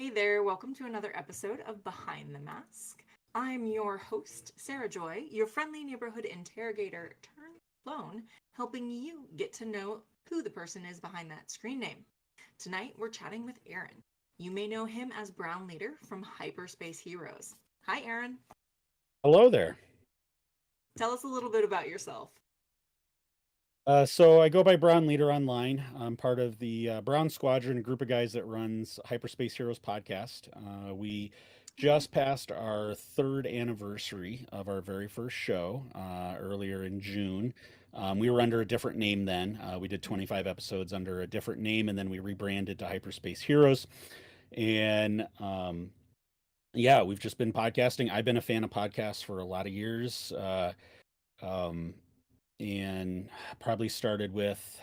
Hey there, welcome to another episode of Behind the Mask. I'm your host, Sarah Joy, your friendly neighborhood interrogator turned clone, helping you get to know who the person is behind that screen name. Tonight, we're chatting with Aaron. You may know him as Brown Leader from Hyperspace Heroes. Hi, Aaron. Hello there. Tell us a little bit about yourself. So I go by Brown Leader online. I'm part of the Brown Squadron, a group of guys that runs Hyperspace Heroes podcast. We Okay. just passed our third anniversary of our very first show earlier in June. We were under a different name then. We did 25 episodes under a different name, and then we rebranded to Hyperspace Heroes. And yeah, we've just been podcasting. I've been a fan of podcasts for a lot of years. Um, and probably started with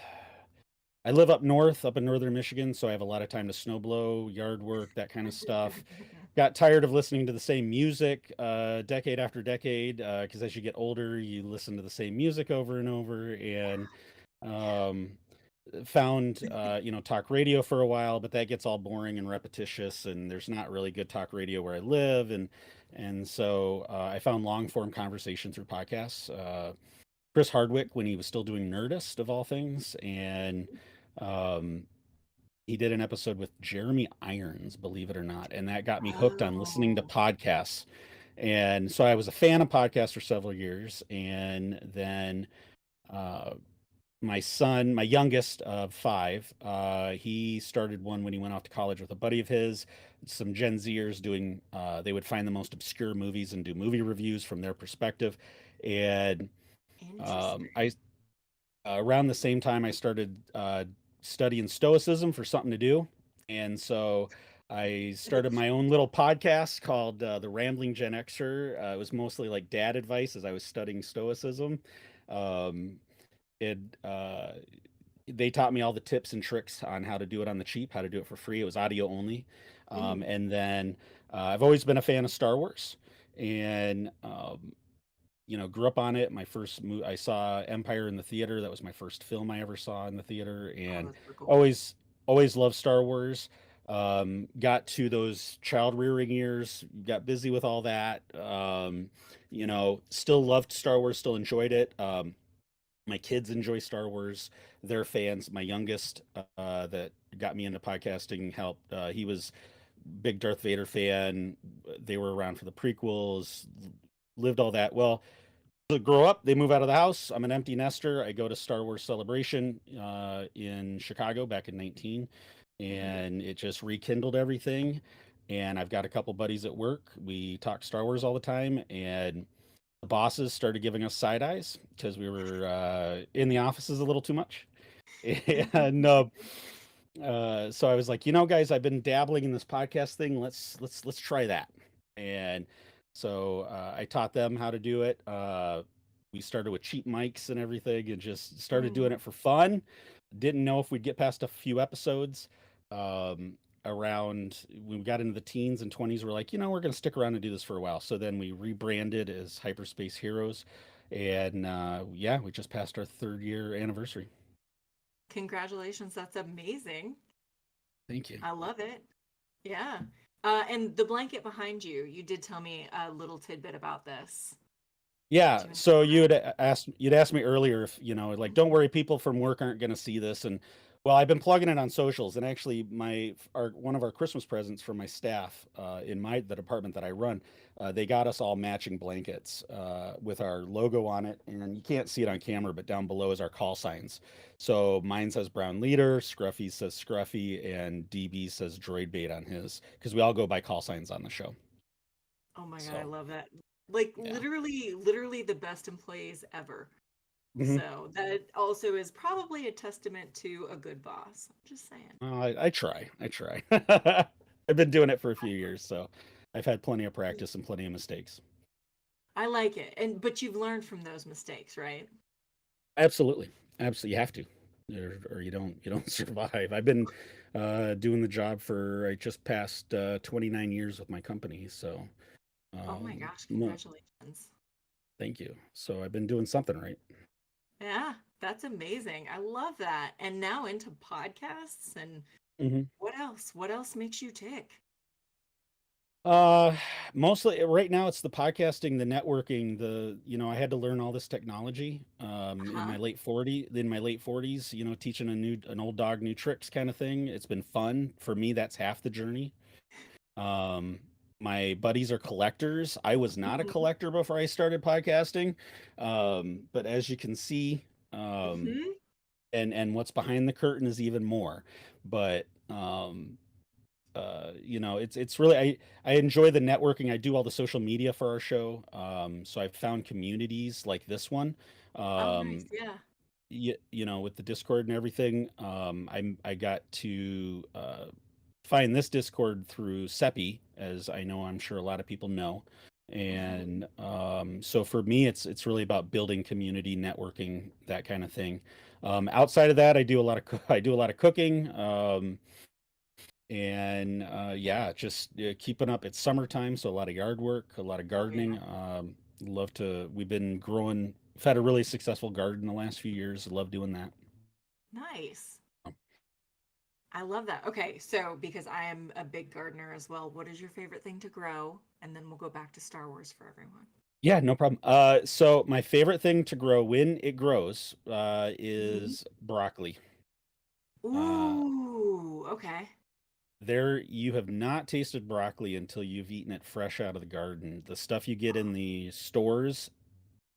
I live up north, up in northern Michigan, so I have a lot of time to snowblow, yard work, that kind of stuff. Got tired of listening to the same music decade after decade because as you get older, you listen to the same music over and over. And um, found talk radio for a while, but that gets all boring and repetitious, and there's not really good talk radio where I live. And so I found long form conversation through podcasts. Chris Hardwick when he was still doing Nerdist of all things, and um, he did an episode with Jeremy Irons, believe it or not, and that got me hooked on listening to Oh. podcasts. And so I was a fan of podcasts for several years, and then uh, my son, my youngest of five, he started one when he went off to college with a buddy of his. Some Gen Zers doing, they would find the most obscure movies and do movie reviews from their perspective. And I Interesting. around the same time I started studying stoicism for something to do, and so I started my own little podcast called the Rambling Gen Xer. It was mostly like dad advice as I was studying stoicism. Um, it They taught me all the tips and tricks on how to do it on the cheap, how to do it for free. It was audio only, Mm. and then I've always been a fan of Star Wars, and grew up on it. My first I saw Empire in the theater. That was my first film I ever saw in the theater, Oh, and that's so cool. always always loved Star Wars. Got to those child rearing years, got busy with all that. Still loved Star Wars, still enjoyed it. My kids enjoy Star Wars. They're fans. My youngest, that got me into podcasting, helped. He was big Darth Vader fan. They were around for the prequels, lived all that. Well, grow up, they move out of the house. I'm an empty nester. I go to Star Wars Celebration in Chicago back in 19, Hmm. and it just rekindled everything. And I've got a couple buddies at work. We talk Star Wars all the time, and the bosses started giving us side eyes because we were in the offices a little too much. And so I was like, guys, I've been dabbling in this podcast thing. Let's try that. And so I taught them how to do it. We started with cheap mics and everything, and just started doing Mm. it for fun. Didn't know if we'd get past a few episodes. Um, Around when we got into the teens and 20s, we're like, we're going to stick around and do this for a while. So then we rebranded as Hyperspace Heroes, and yeah, we just passed our third year anniversary. Congratulations, that's amazing. Thank you. I love it. Yeah. And the blanket behind you, you did tell me a little tidbit about this. Yeah, Do you so want you'd asked me earlier if, like, don't to? worry, people from work aren't going to see this. And well, I've been plugging it on socials, and actually one of our Christmas presents for my staff in the department that I run, they got us all matching blankets with our logo on it, and you can't see it on camera, but down below is our call signs. So mine says Brown Leader, Scruffy says Scruffy, and DB says Droid Bait on his, because we all go by call signs on the show. Oh my God, I So, love that. Like yeah. literally the best employees ever. Mhm. So that also is probably a testament to a good boss. I'm just saying. I try. I try. I've been doing it for a few years, so I've had plenty of practice and plenty of mistakes. I like it. And but you've learned from those mistakes, right? Absolutely, absolutely, you have to, or you don't survive. I've been doing the job for I just passed 29 years with my company, so Oh my gosh, no, congratulations. thank you. So I've been doing something right. Yeah, that's amazing. I love that. And now into podcasts and Hmm. what else? What else makes you tick? Uh, Mostly right now it's the podcasting, the networking, I had to learn all this technology Uh-huh. in my late 40s, teaching an old dog new tricks kind of thing. It's been fun. For me, that's half the journey. Um, my buddies are collectors. I was not a Mhm. collector before I started podcasting. But as you can see, um, Mhm. and what's behind the curtain is even more. But it's really I enjoy the networking. I do all the social media for our show. So I've found communities like this one. Oh, nice. Um, Yeah. with the Discord and everything. I got to find this Discord through Seppi, as I know I'm sure a lot of people know. Mhm. And so for me, it's really about building community, networking, that kind of thing. Outside of that, I do a lot of cooking. And yeah, just keeping up. It's summertime, so a lot of yard work, a lot of Oh, yeah. gardening. We've been growing. We've had a really successful garden the last few years. I love doing that. Nice. I love that. Okay, so because I am a big gardener as well, what is your favorite thing to grow? And then we'll go back to Star Wars for everyone. Yeah, no problem. So my favorite thing to grow when it grows Mhm. is broccoli. Uh, Ooh, okay. there, you have not tasted broccoli until you've eaten it fresh out of the garden. The stuff you get in the stores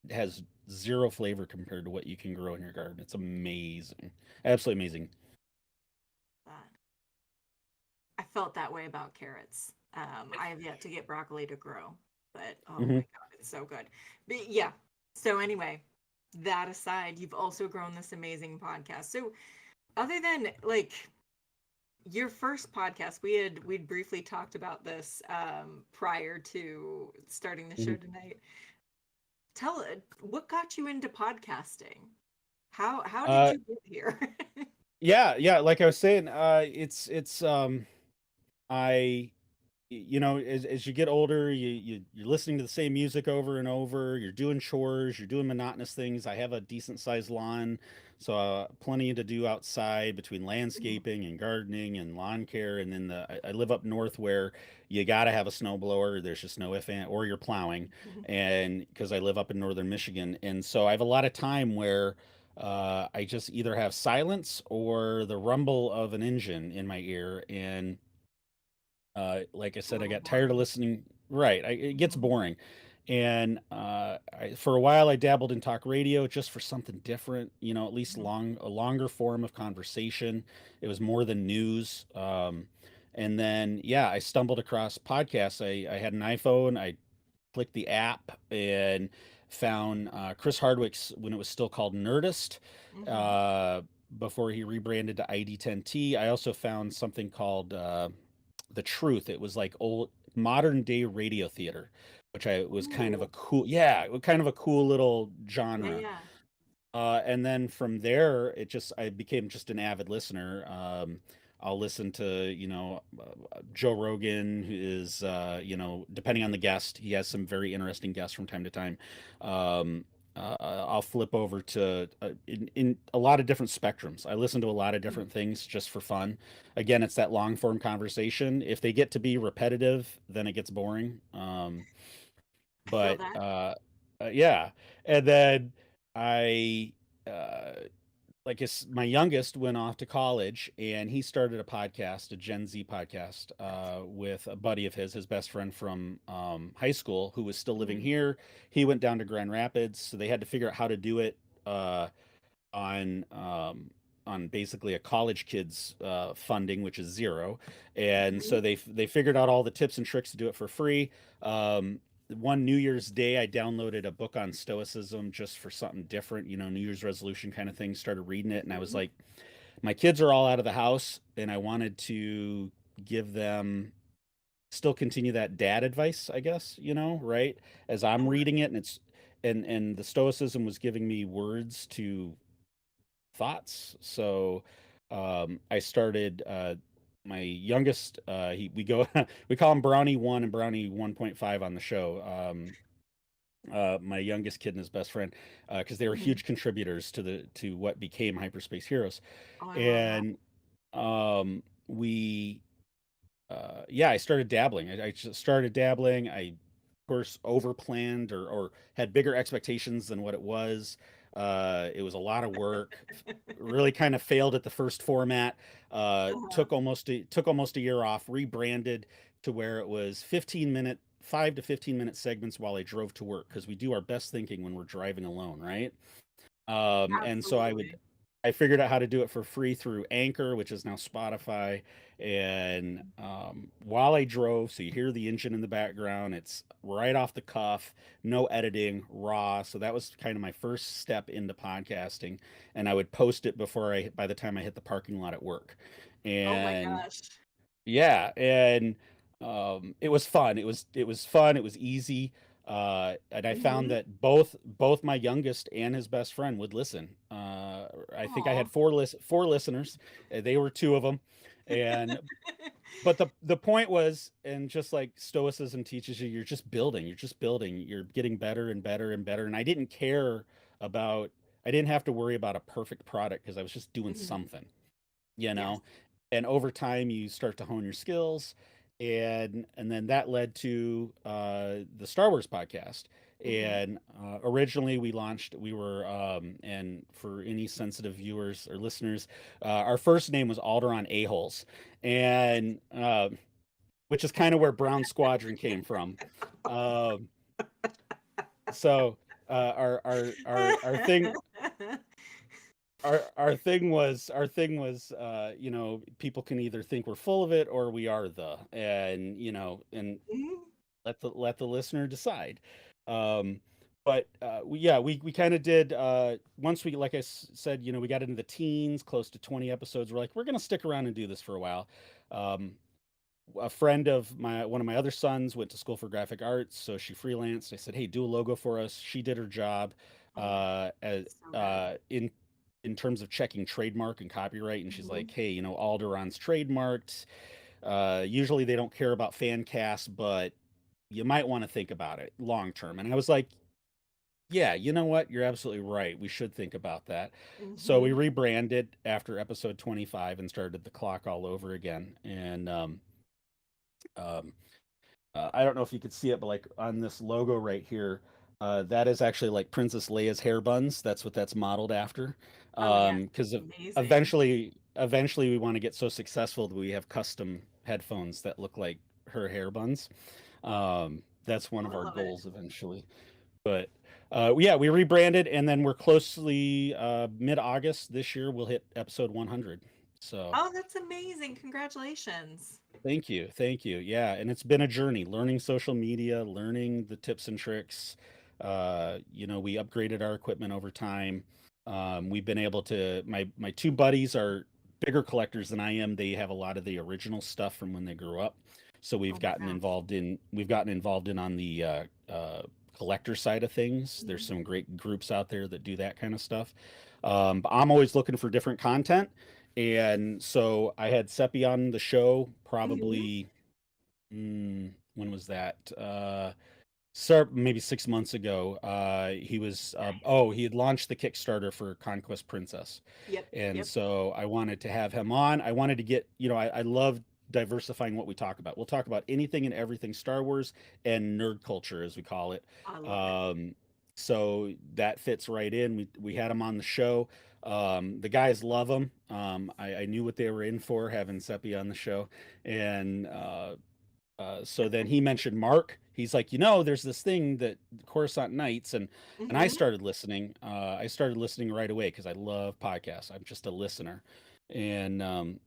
has zero flavor compared to what you can grow in your garden. It's amazing. Absolutely amazing. That I felt that way about carrots. I have yet to get broccoli to grow, but oh my Hmm. God, it's so good. But yeah. So anyway, that aside, you've also grown this amazing podcast. So other than like your first podcast, we'd briefly talked about this prior to starting the show Hmm. tonight. Tell what got you into podcasting? How did Uh, you get here? yeah. Like I was saying, I as you get older, you're listening to the same music over and over. You're doing chores, you're doing monotonous things. I have a decent sized lawn, so plenty to do outside between Mhm. landscaping and gardening and lawn care. And then I live up north where you got to have a snow blower. There's just no if and or you're plowing, and because I live up in northern Michigan, and so I have a lot of time where. I just either have silence or the rumble of an engine in my ear, and like I It's a said, I little got tired of boring. listening. Right, it gets Mhm. boring, and for a while I dabbled in talk radio just for something different. At least Mhm. a longer form of conversation. It was more than news. And then yeah, I stumbled across podcasts. I had an iPhone. I clicked the app and found Chris Hardwick's when it was still called Nerdist. Mhm. Uh, Before he rebranded to ID10T, I also found something called the Truth. It was like old modern day radio theater, which I was kind of Ooh. a cool, yeah, kind of a cool little Yeah, genre. yeah. And then from there, I became just an avid listener. I'll listen to, Joe Rogan, who is, depending on the guest, he has some very interesting guests from time to time. Um, I'll flip over to in a lot of different spectrums. I listen to a lot of Mhm. different things just for fun. Again, it's that long form conversation. If they get to be repetitive, then it gets boring. I feel But that. yeah, and then I uh, my youngest went off to college and he started a podcast, a Gen Z podcast, with a buddy of his best friend from high school who was still living Mhm. here. He went down to Grand Rapids, so they had to figure out how to do it. On on basically a college kid's funding, which is zero, and so Mhm. they figured out all the tips and tricks to do it for free. Um, one New Year's Day, I downloaded a book on Stoicism just for something different, New Year's resolution kind of thing. Started reading it, and I was Mhm. like, my kids are all out of the house, and I wanted to give them still continue that dad advice, I guess, right? As I'm Yeah. reading it, and and the Stoicism was giving me words to thoughts. So I started my youngest. We go we call him Brownie One and Brownie 1.5 on the show. My youngest kid and his best friend, because they were Mhm. huge contributors to what became Hyperspace Heroes, Oh, I love that. and we yeah, I started dabbling. I just started dabbling. I, of course, over planned or had bigger expectations than what it was. It was a lot of work. Really kind of failed at the first format. Uh-huh. Took almost a year off. Rebranded to where it was 15-minute, 5 to 15 minute segments while I drove to work because we do our best thinking when we're driving alone, right? And so Absolutely. I figured out how to do it for free through Anchor, which is now Spotify. And while I drove, so you hear the engine in the background, it's right off the cuff, no editing, raw. So that was kind of my first step into podcasting. And I would post it by the time I hit the parking lot at work. Oh my And gosh. yeah, and it was fun. It was fun. It was easy. And I found Mm-hmm. that both my youngest and his best friend would listen. I think I Aw. had four listeners. They were two of them, and but the point was, and just like Stoicism teaches you, you're just building. You're just building. You're getting better and better and better. And I didn't care about. I didn't have to worry about a perfect product because I was just doing Hmm. something, you Yes. know. And over time you start to hone your skills, and then that led to the Star Wars podcast. Hmm. And originally we were and for any sensitive viewers or listeners, our first name was Alderaan A-holes, and which is kind of where Brown Squadron came from. um, so our thing, our thing was people can either think we're full of it or we are the, and and Mhm. let the listener decide. um but yeah, we kind of did, once we, like said, we got into the teens, close to 20 episodes. We're like, we're gonna stick around and do this for a while. um a friend of one of my other sons went to school for graphic arts, so she freelanced. I said, "Hey, do a logo for us." She did her job, Oh, as so good. in terms of checking trademark and copyright. And she's Hmm. like, "Hey, Alderaan's trademarked. Usually they don't care about fan casts, but you might want to think about it long term." And I was like, "Yeah, you know what? You're absolutely right. We should think about that." So we Hmm. rebranded after episode 25 and started the clock all over again. And um, I don't know if you could see it, but like on this logo right here, that is actually like Princess Leia's hair buns. That's what that's modeled after. Oh yes, Because amazing. eventually we want to get so successful that we have custom headphones that look like her hair buns. That's one Oh, of I our love it. goals eventually. But yeah, we rebranded, and then we're closely, mid-August this year we'll hit episode 100. So Oh, that's amazing. Congratulations. thank you. Thank you. Yeah, and it's been a journey learning social media, learning the tips and tricks. We upgraded our equipment over time. We've been able to, my two buddies are bigger collectors than I am. They have a lot of the original stuff from when they grew up. So Oh my gosh. we've gotten involved in on the collector side of things. There's Hmm. some great groups out there that do that kind of stuff. But I'm always looking for different content. And so I had Seppi on the show Hmm. probably, when was that? So maybe 6 months ago. He had launched the Kickstarter for Conquest Princess. Yep. And Yep. so I wanted to have him on. I wanted to get, I love diversifying what we talk about. We'll talk about anything and everything Star Wars and nerd culture, as we call it. I love it. Um, so that fits right in. We had him on the show. The guys love him. I knew what they were in for having Seppi on the show. And so then he mentioned Mark. He's like, there's this thing that Coruscant Nights, and I Hmm. started listening. I started listening right away because I love podcasts. I'm just a listener, and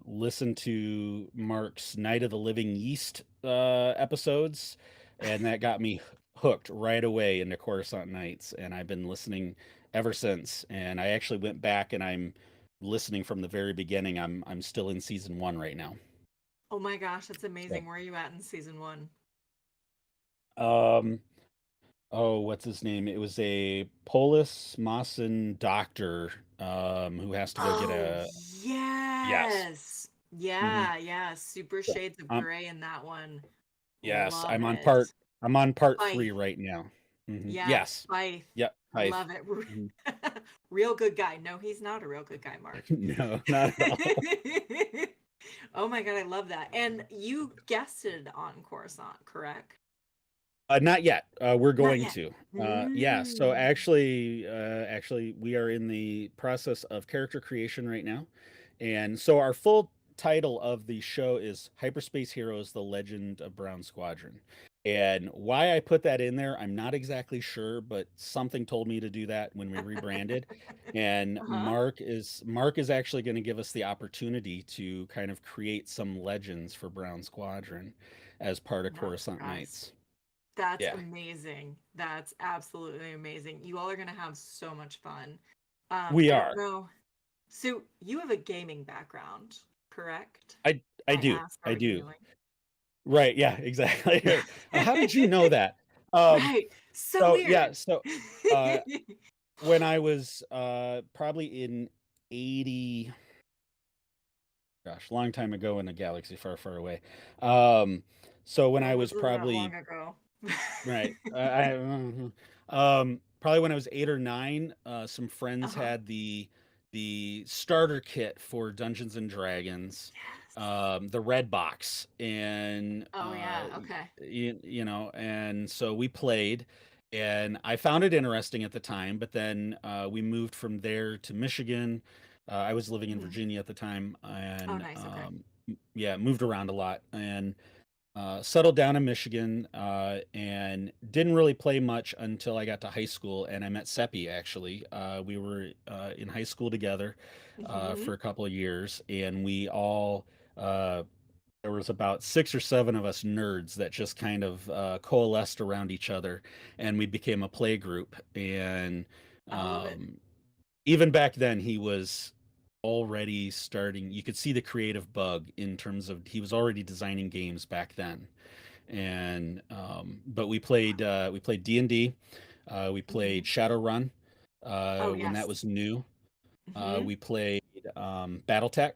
listened to Mark's Night of the Living Yeast episodes, and that got me hooked right away into Coruscant Nights, and I've been listening ever since. And I actually went back and I'm listening from the very beginning. I'm still in season 1 right now. Oh my gosh, that's So, amazing. Where are you at in season one? um, oh, what's his name? It was a Polis Mossen doctor, who has to go get Oh, a, yes. yes. Hmm. Yeah, yeah. Super So, shades of um, gray in that one. yes, Love it. I'm on part Fife. 3 right now. Yes, Yes. Fife. Yep. Hive. Love it. Mhm. Real good guy. No, he's not a real good guy, Mark. No, not at all. Oh my god, I love that. And you guested on Coruscant, correct? Not yet. We're Not going yet. to. Yeah. So Mm. actually, we are in the process of character creation right now, and so our full title of the show is Hyperspace Heroes: The Legend of Brown Squadron. And why I put that in there, I'm not exactly sure, but something told me to do that when we rebranded. And Uh-huh. Mark is actually going to give us the opportunity to kind of create some legends for Brown Squadron as part of I'm not Coruscant surprised. Nights. That's Yeah. amazing. That's absolutely amazing. You all are going to have so much fun. We I don't are. know. So you have a gaming background, correct? I I do. ask I do. originally. Right. Yeah, exactly. How did you know that? Um, Right. So so yeah, weird. so uh when I was probably in 80, gosh, long time ago in a galaxy far, far away. Um, so when It I was wasn't that long probably ago. right. Probably when I was 8 or 9, some friends Uh-huh. had the starter kit for Dungeons and Dragons, Yes. the red box, and Oh yeah, okay. and so we played, and I found it interesting at the time. But then we moved from there to Michigan. I was living in Mhm. Virginia at the time, Oh and nice, okay. yeah, moved around a lot, and settled down in Michigan, and didn't really play much until I got to high school, and I met Seppi actually. We were in high school together Hmm. for a couple of years, and we all there was about 6 or 7 of us nerds that just kind of coalesced around each other, and we became a play group. And I love it. um, even back then, he was already starting. You could see the creative bug in terms of he was already designing games back then. And but we played D&D. We Hmm. played Shadowrun Oh when that yes. was new. Hmm. We played BattleTech,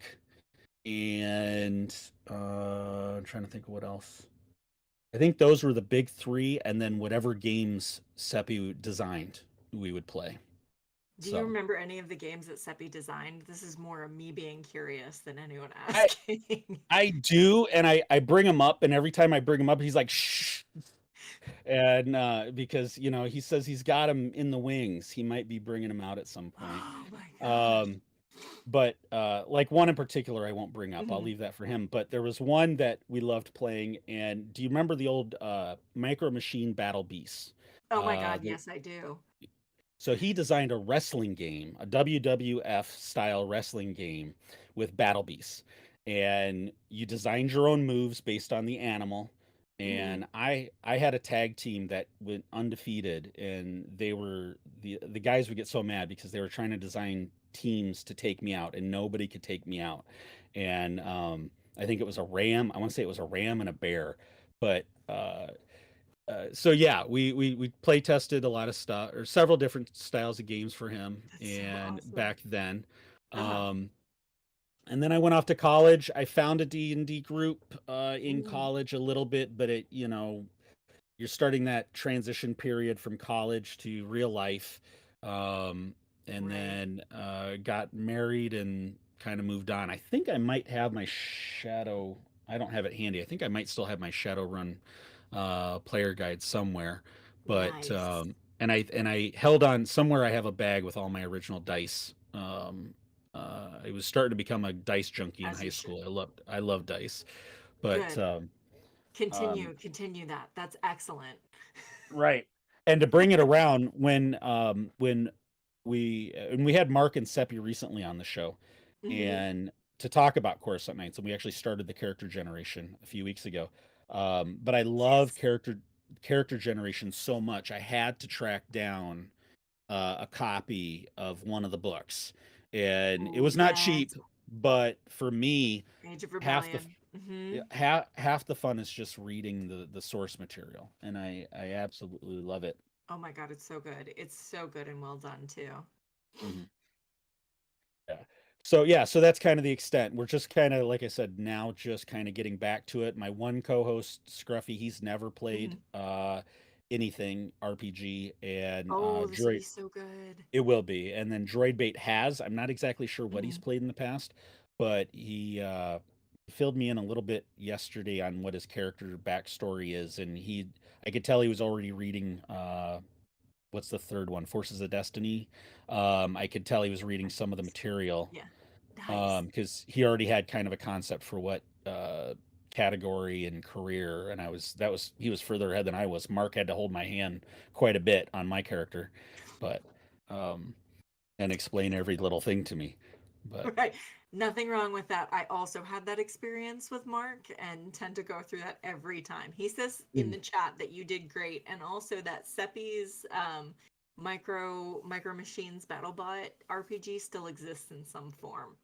and I'm trying to think of what else. I think those were the big three, and then whatever games Seppi designed, we would play. Do you So remember any of the games that Seppi designed? This is more me being curious than anyone I asking. I do, and I bring him up, and every time I bring him up, he's like, "Shh," and because he says he's got him in the wings. He might be bringing him out at some point. Oh my gosh. Um, but like one in particular, I won't bring up. I'll Mhm. leave that for him. But there was one that we loved playing, and do you remember the old Micro Machine Battle Beasts? Oh my Uh, god, the yes I do. So he designed a wrestling game, a WWF style wrestling game with battle beasts. And you designed your own moves based on the animal. Hmm. And I had a tag team that went undefeated, and the guys would get so mad because they were trying to design teams to take me out, and nobody could take me out. And I think it was a ram. I want to say it was a ram and a bear, but so yeah, we play tested a lot of stuff, or several different styles of games for him, That's so and awesome. back then, Uh-huh. um, and then I went off to college. I found a D&D group in Mm, college a little bit, but you're starting that transition period from college to real life, um, and right. then got married and kind of moved on. I think I might have my shadow. I don't have it handy. I think I might still have my Shadowrun player guide somewhere, but Nice. and I held on somewhere. I have a bag with all my original dice. I was starting to become a dice junkie in As high you should. school. I love dice, but Good. um, Continue that. That's excellent. right. And to bring it around when we had Mark and Seppi recently on the show, Hmm. and to talk about Coruscant Nights, and we actually started the character generation a few weeks ago. But I love Yes. character generation so much. I had to track down a copy of one of the books, and it Oh was not yes. cheap. But for me, Age of half the Rebellion. Hmm. half the fun is just reading the source material, and I absolutely love it. Oh my god, it's so good. It's so good and well done too. Mhm. Yeah. So yeah, so that's kind of the extent. We're just kind of like I said, now just kind of getting back to it. My one co-host Scruffy, he's never Hmm. played anything RPG, and Oh, this will be Droid so good. it will be, and then Droid Bait has. I'm not exactly sure what he's Hmm. played in the past, but he filled me in a little bit yesterday on what his character backstory is, and I could tell he was already reading. What's the third one? Forces of Destiny. I could tell he was reading some of the Nice. material Yeah. Nice. because he already had kind of a concept for what category and career, and he was further ahead than I was. Mark had to hold my hand quite a bit on my character, but um, and explain every little thing to me. But Right. Nothing wrong with that. I also had that experience with Mark and tend to go through that every time. He says in Mm. the chat that you did great, and also that Seppi's Micro Machines BattleBot RPG still exists in some form.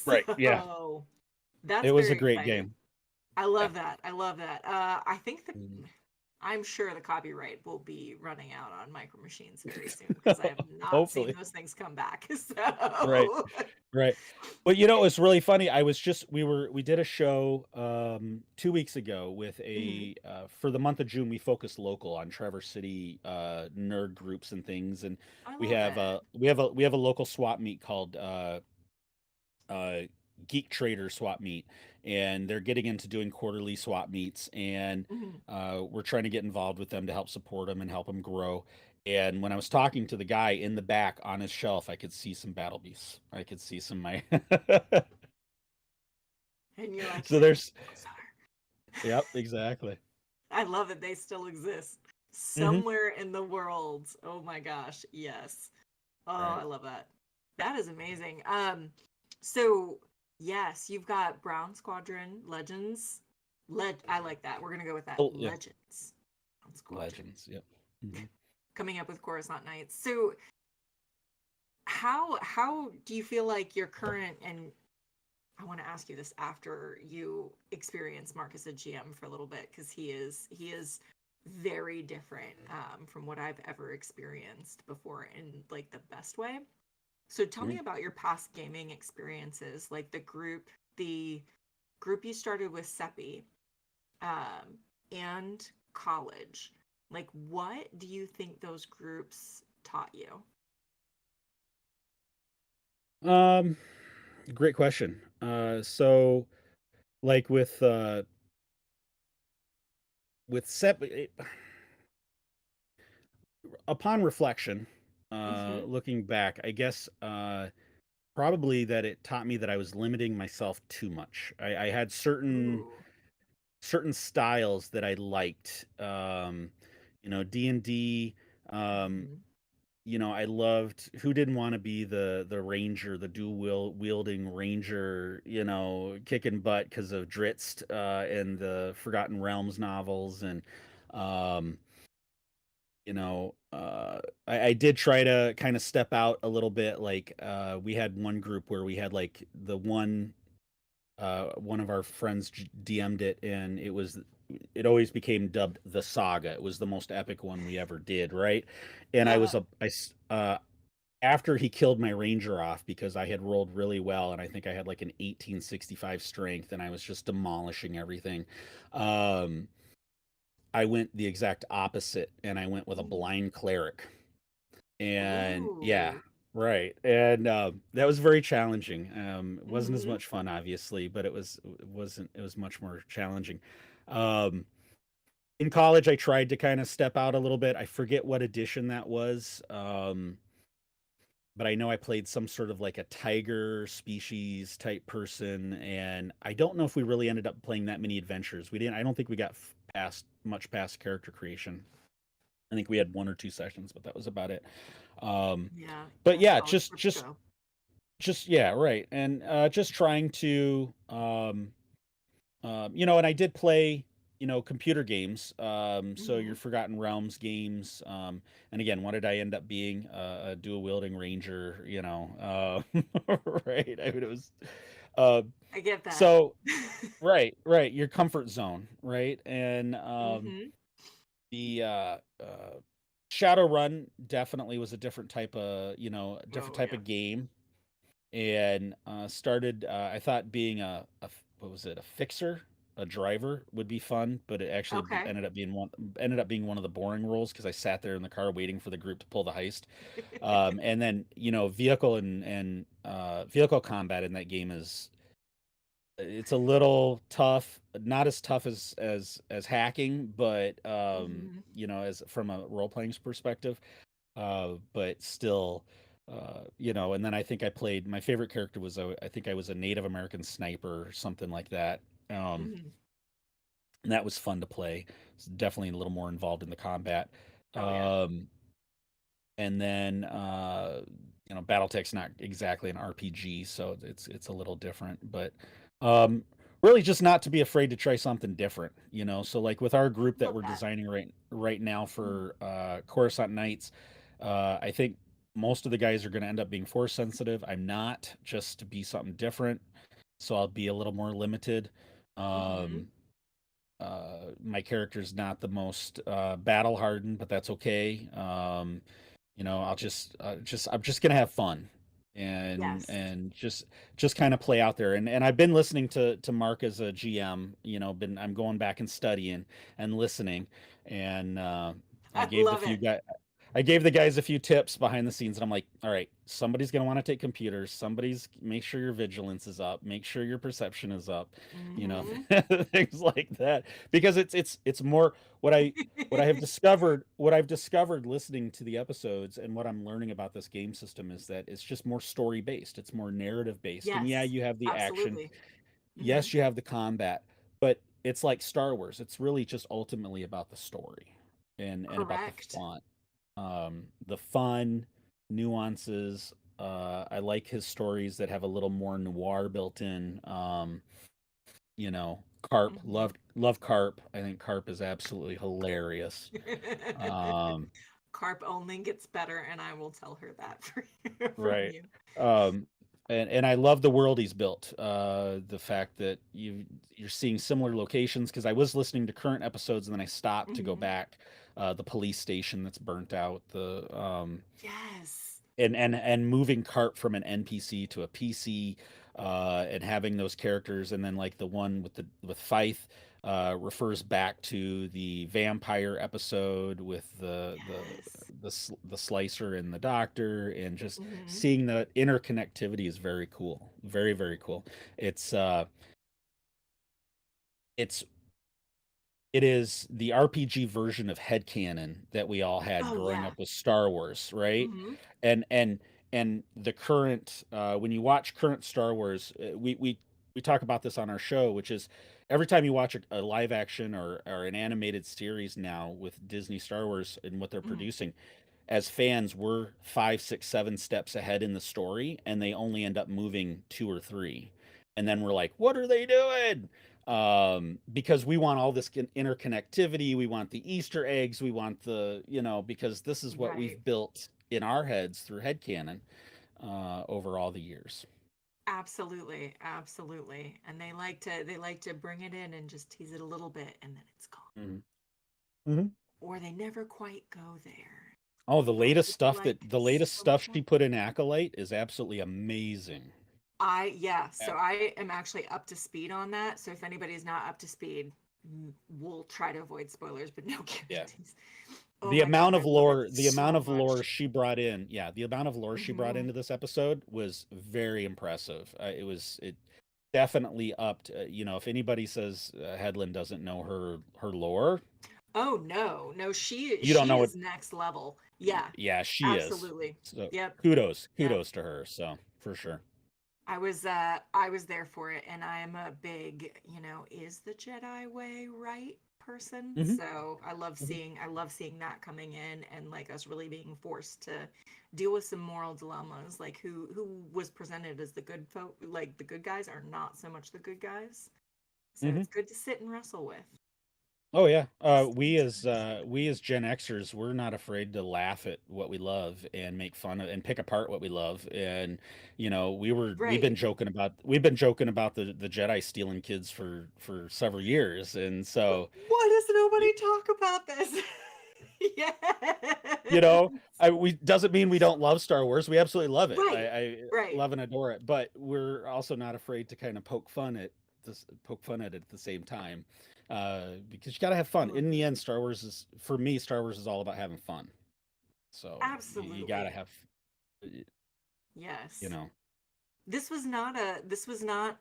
Right, yeah, So that's it was a very great exciting. game. I Yeah. love that. I love that. I think that Mm. I'm sure the copyright will be running out on Micro Machines very soon because I have not seen Hopefully. those things come back. Right. So, Right. Well, it was really funny. I was just we did a show 2 weeks ago with mhm. a for the month of June. We focused local on Traverse City nerd groups and things, and I love it. we have a local swap meet called uh, Geek Trader Swap Meet, and they're getting into doing quarterly swap meets, and Mhm. we're trying to get involved with them to help support them and help them grow. And when I was talking to the guy in the back on his shelf, I could see some Battle Beasts. I could see some my. And you're like, So let me there's, get closer. yep, exactly. I love that they still exist Hmm. somewhere in the world. Oh my gosh, yes. Oh, I Right. love that. That is amazing. So yes, you've got Brown Squadron Legends. I like that. We're gonna go with that. Oh yeah, Legends. Brown Squadron. legends. Yep. Hmm. Coming up with Coruscant Knights. So how do you feel like your current, and I want to ask you this after you experience Mark as a GM for a little bit because he is very different from what I've ever experienced before in like the best way. So tell me about your past gaming experiences, like the group you started with Seppi, um, and college. Like, what do you think those groups taught you? Um, Great question. So like with Sep, upon reflection, Mm-hmm. looking back, I guess probably that it taught me that I was limiting myself too much. I had Ooh. certain styles that I liked. D&D. Um, Mm-hmm. I loved who didn't want to be the ranger, the wielding ranger, kicking butt because of Dritz and the Forgotten Realms novels and um I did try to kind of step out a little bit. Like we had one group where we had like one of our friends DM'd it, and it always became dubbed the Saga. It was the most epic one we ever did, right? And I was Yeah. a I s- after he killed my ranger off because I had rolled really well, and I think I had like an 1865 strength, and I was just demolishing everything. Um, I went the exact opposite, and I went with a Mm. blind cleric. And yeah, Ooh. right. And that was very challenging. It wasn't as Mm-hmm. much fun, obviously, but it was much more challenging. Um, in college, I tried to kind of step out a little bit. I forget what edition that was. But I know I played some sort of like a tiger species type person, and I don't know if we really ended up playing that many adventures. We didn't. I don't think we got past character creation. I think we had one or two sessions, but that was about it. Um, Yeah. but As yeah, college trips go. just yeah, right, and just trying to and I did play, computer games. So Mm-hmm. your Forgotten Realms games. And again, what did I end up being? A dual wielding ranger. Right. I mean, it was. Uh, I get that. so right, your comfort zone, right, and Mm-hmm. the Shadowrun definitely was a different Oh type yeah. of game, and started. I thought being what was it, a fixer, a driver would be fun, but it actually Okay. ended up being one of the boring roles because I sat there in the car waiting for the group to pull the heist. And then vehicle and vehicle combat in that game is it's a little tough, not as tough as hacking, but Hmm. as from a role playing perspective, but still, and then I think I played my favorite character was I think I was a Native American sniper or something like that. Um, Hmm. and that was fun to play. It's definitely a little more involved in the combat. Oh yeah. Um, and then BattleTech's not exactly an RPG, so it's a little different, but um, really just not to be afraid to try something different. So like with our I group that love we're that. designing right now Mhm. for Coruscant Knights, I think most of the guys are going to end up being force sensitive. I'm not, just to be something different, so I'll be a little more limited. Mhm. Um, my character's not the most battle hardened, but that's okay. I'm just gonna have fun and Yes. and just kind of play out there. And I've been listening to Mark as a GM. Been I'm going back and studying and listening, and I I gave the love few it. guys. I gave the guys a few tips behind the scenes, and I'm like, all right, somebody's going to want to take computers. Somebody's make sure your vigilance is up, make sure your perception is up, you know, Mhm. things like that. Because it's more what I've discovered listening to the episodes and what I'm learning about this game system is that it's just more story based. It's more narrative based. And yeah, Yes. you have the action. Absolutely. Mhm. Yes, you have the combat, but it's like Star Wars. It's really just ultimately about the story and about Correct. the fun nuances. I like his stories that have a little more noir built in. Carp, Mhm. love Carp. I think Carp is absolutely hilarious. Um, Carp only gets better, and I will tell her that for you, from right. you. Um, and I love the world he's built. The fact that you're seeing similar locations, because I was listening to current episodes and then I stopped to go Mhm. back. The police station that's burnt out. The Yes. and moving Carp from an NPC to a PC, and having those characters, and then like the one with Fife refers back to the vampire episode with Yes. the slicer and the doctor, and just Mhm. seeing the interconnectivity is very cool, very very cool. It's uh, it's it is the RPG version of headcanon that we all had Oh growing yeah. up with Star Wars, right? Mhm. And and and the current when you watch current Star Wars, we talk about this on our show, which is every time you watch a live action or an animated series now with Disney Star Wars and what they're Mhm. producing, as fans, we're 5, 6, 7 steps ahead in the story, and they only end up moving two or three. And then we're like, what are they doing? Because we want all this interconnectivity. We want the Easter eggs. We want because this is what Right. we've built in our heads through headcanon over all the years. Absolutely. Absolutely. And they like to bring it in and just tease it a little bit, and then it's gone. Hmm. Hmm. Or they never quite go there. Oh, the I latest feel stuff like the latest so stuff she much. put in Acolyte is absolutely amazing. Yeah, so Uh, I am actually up to speed on that. So if anybody's not up to speed, we'll try to avoid spoilers, but no Yeah. guarantees. Oh my gosh, I love it The amount so of lore much. she brought in, yeah, the amount of lore she brought Hmm. into this episode was very impressive. It definitely upped. If anybody says Headland doesn't know her lore, Oh no, no, she you don't she know what. is next level. Yeah, Yeah, she is. absolutely. So Yep, yep. kudos to her. So for sure. I was there for it, and I'm a big, is the Jedi way right person. Hmm. So Hmm. I love seeing that coming in, and like us really being forced to deal with some moral dilemmas, like who was presented as the good folk, like the good guys are not so much the good guys. So Hmm. it's good to sit and wrestle with. Oh yeah, Sometimes. we as Gen Xers, we're not afraid to laugh at what we love and make fun of and pick apart what we love. And Right. we've been joking about the Jedi stealing kids for several years, and so Why does y- nobody talk about this? you Yes. know, we doesn't mean we don't love Star Wars. We absolutely love it. Right. I Right. love and adore it, but we're also not afraid to kind of poke fun at it at the same time, because you got to have fun. In the Absolutely. end, for me, Star Wars is all about having fun. So you got to Absolutely. have, you Yes. know. this was not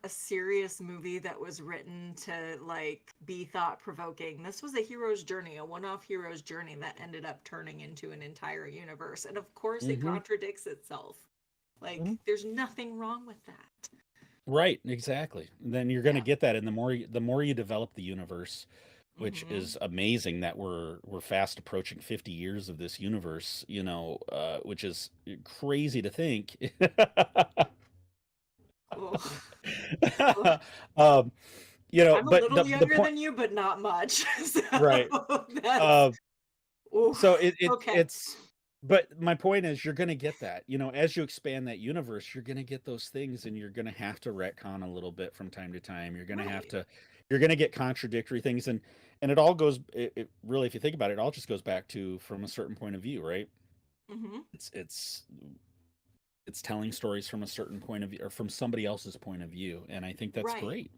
a serious movie that was written to like be thought provoking. This was a hero's journey, a one-off hero's journey that ended up turning into an entire universe. And of course it Hmm. contradicts itself. Like Hmm. there's nothing wrong with that. Right, exactly. Then you're going to Yeah. get that, and the more you develop the universe, which Mhm. is amazing that we're fast approaching 50 years of this universe, which is crazy to think. Oh. um, I'm a but little the younger point, than you, but not much. right? So that's Uh, so oof. Okay. but my point is, you're going to get that, as you expand that universe, you're going to get those things, and you're going to have to retcon a little bit from time to time. Right. You're going to get contradictory things, and it all goes, it really, if you think about it, it all just goes back to from a certain point of view, right? Mhm. It's telling stories from a certain point of view, or from somebody else's point of view, and I think that's Right. great.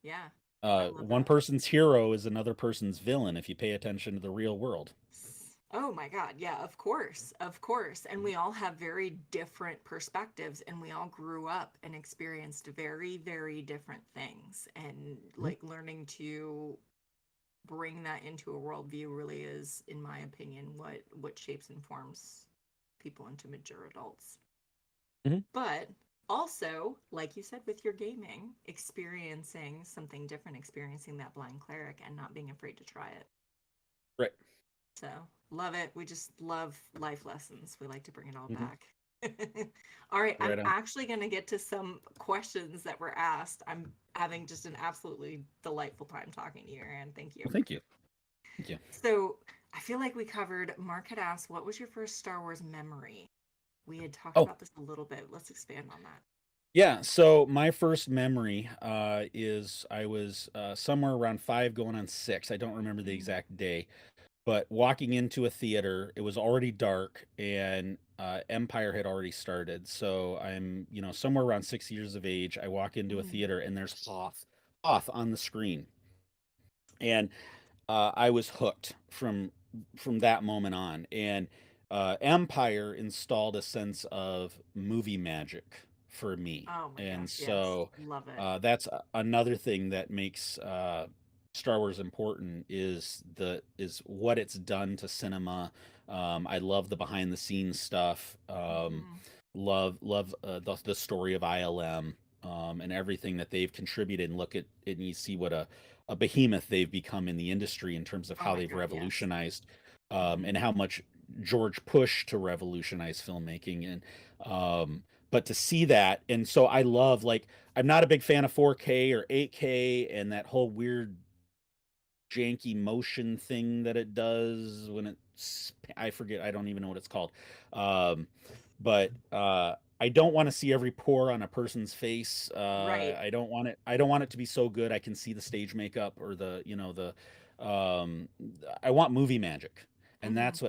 Yeah. I love One that. person's hero is another person's villain if you pay attention to the real world. Oh my God. Yeah, of course. Of course. And we all have very different perspectives and we all grew up and experienced very, very different things. And Mhm. like learning to bring that into a worldview really is, in my opinion, what shapes and forms people into mature adults. Mhm. But also, like you said with your gaming, experiencing something different, experiencing that blind cleric and not being afraid to try it. Right. So, love it. We just love life lessons. We like to bring it all Hmm. back. All right, I'm Right on. actually going to get to some questions that were asked. I'm having just an absolutely delightful time talking to you, Aaron. Thank you. Well, thank you. Thank you. So, I feel like we covered, Mark had asked, what was your first Star Wars memory? We had talked Oh, about this a little bit. Let's expand on that. yeah. So my first memory is I was somewhere around 5 going on 6. I don't remember the Mhm. exact day, but walking into a theater, it was already dark, and Empire had already started. So I'm, somewhere around 6 years of age. I walk into a Mhm. theater, and there's Hoth on the screen. And I was hooked from that moment on. And Empire installed a sense of movie magic for me, Oh my and gosh, yes. so Love it. that's another thing that makes Star Wars important is what it's done to cinema. I love the behind the scenes stuff. Mhm. Love the story of ILM, and everything that they've contributed. And look at it, and you see what a behemoth they've become in the industry in terms of Oh how my they've God, yes. revolutionized, Mhm. and how much George pushed to revolutionize filmmaking. And but to see that, and so I love, like, I'm not a big fan of 4K or 8K and that whole weird janky motion thing that it does when it's, I forget, I don't even know what it's called. Um, but I don't want to see every pore on a person's face. Right. I don't want it to be so good I can see the stage makeup or the um I want movie magic. And Mhm. that's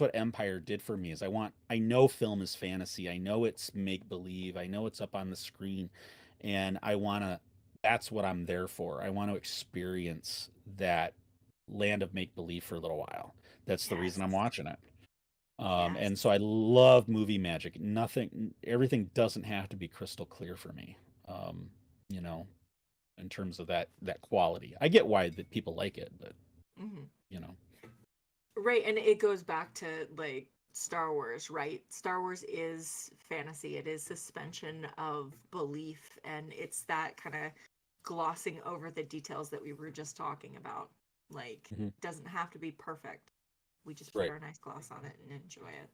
what Empire did for me. Is I know film is fantasy. I know it's make believe. I know it's up on the screen, and I want to that's what I'm there for. I want to experience that land of make believe for a little while. That's the reason Yes. I'm watching it. And so Yes. I love movie magic. Everything doesn't have to be crystal clear for me. Um, you know, in terms of that quality. I get why that people like it, but Mhm. you know. Right, and it goes back to like Star Wars, right? Star Wars is fantasy. It is suspension of belief, and it's that kind of glossing over the details that we were just talking about. Like, Mhm. doesn't have to be perfect. We just put Right. our nice gloss on it and enjoy it.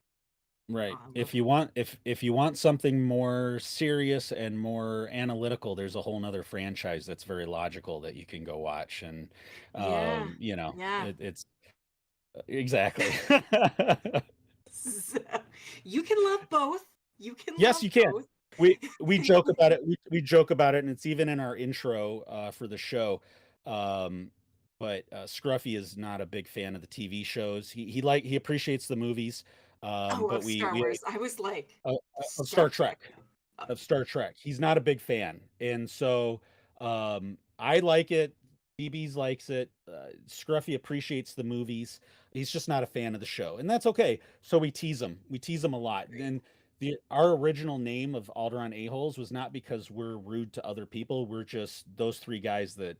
Oh, Right. I love If you that. want if you want something more serious and more analytical, there's a whole nother franchise that's very logical that you can go watch. And Yeah, yeah. it's exactly. So, you can love both. You can Yes, love you can. both. We joke about it. We joke about it, and it's even in our intro for the show. Um, but Scruffy is not a big fan of the TV shows. He appreciates the movies, Oh, but of Star we Wars. I was like, uh, Star Trek. Uh, Of Star Trek. He's not a big fan, and so I like it. BB's likes it. Scruffy appreciates the movies. He's just not a fan of the show, and that's okay. So we tease him. We tease him a lot, Great. the our original name of Alderaan A-holes was not because we're rude to other people. We're just those three guys that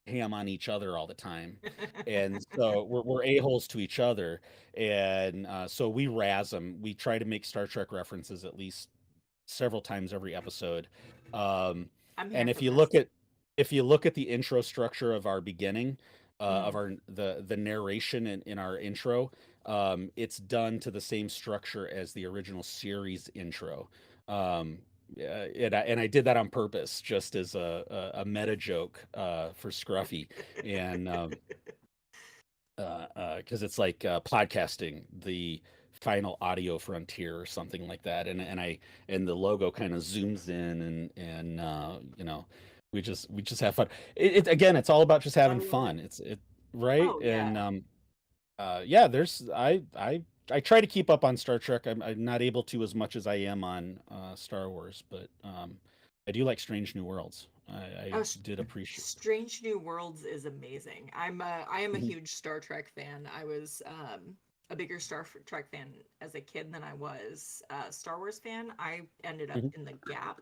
ham on each other all the time, and so we're a-holes to each other, and so we razz them. We try to make Star Trek references at least several times every episode. Um, I'm here and for this. if you look at the intro structure of our beginning, of Mm, our the narration in our intro, it's done to the same structure as the original series intro. Um, and I did that on purpose, just as a meta joke for Scruffy, and because it's like podcasting, the final audio frontier or something like that, and the logo kind of zooms in, and we just have fun. Again, it's all about just I having love it. fun. It's right, Oh and yeah. yeah, there's I try to keep up on Star Trek. I'm not able to as much as I am on Star Wars, but I do like Strange New Worlds. I Oh, did appreciate. Strange New Worlds is amazing. I am a Mhm. huge Star Trek fan. I was a bigger Star Trek fan as a kid than I was a Star Wars fan. I ended up Mhm. in the gap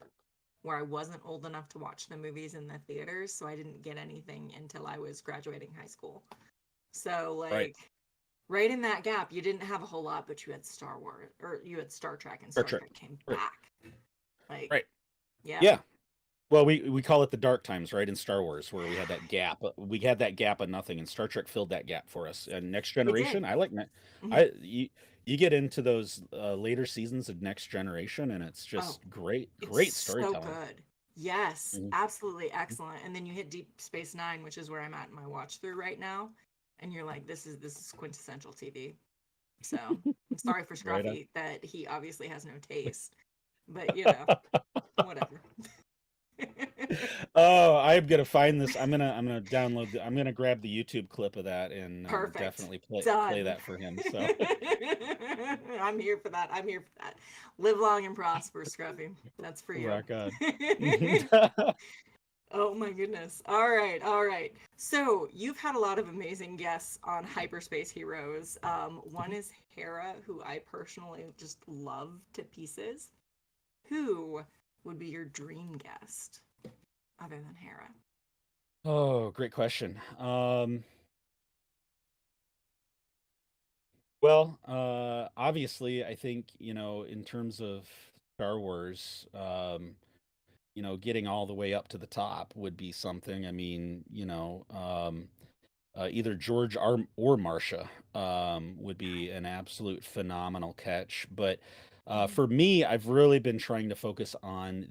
where I wasn't old enough to watch the movies in the theaters, so I didn't get anything until I was graduating high school. So Right, like right in that gap, you didn't have a whole lot, but you had Star Wars or you had Star Trek, and Star Star Trek. Trek came Right, back. Like, right. yeah. Yeah. Well, we call it the dark times, right, in Star Wars, where we had that gap. We had that gap of nothing, and Star Trek filled that gap for us. And Next It did. Generation, I like Hmm. I you get into those later seasons of Next Generation, and it's Oh, just great, it's great so storytelling. good. Yes, Mhm. absolutely excellent. And then you hit Deep Space Nine, which is where I'm at in my watch through right now, and you're like, this is quintessential TV. So I'm sorry for Right on. Scruffy that he obviously has no taste, but you know, whatever. Oh, I'm gonna find this. I'm gonna download. I'm gonna grab the YouTube clip of that and Perfect. definitely play Done. that for him. So I'm here for that. I'm here for that. Live long and prosper, Scruffy. That's for you. rock on. Oh my goodness. All right, all right. So you've had a lot of amazing guests on Hyperspace Heroes. One is Hera, who I personally just love to pieces. Who would be your dream guest other than Hera? Oh, great question. Well, obviously, I think, in terms of Star Wars, getting all the way up to the top would be something. I mean, either George or Marcia would be an absolute phenomenal catch. But Mhm. for me, I've really been trying to focus on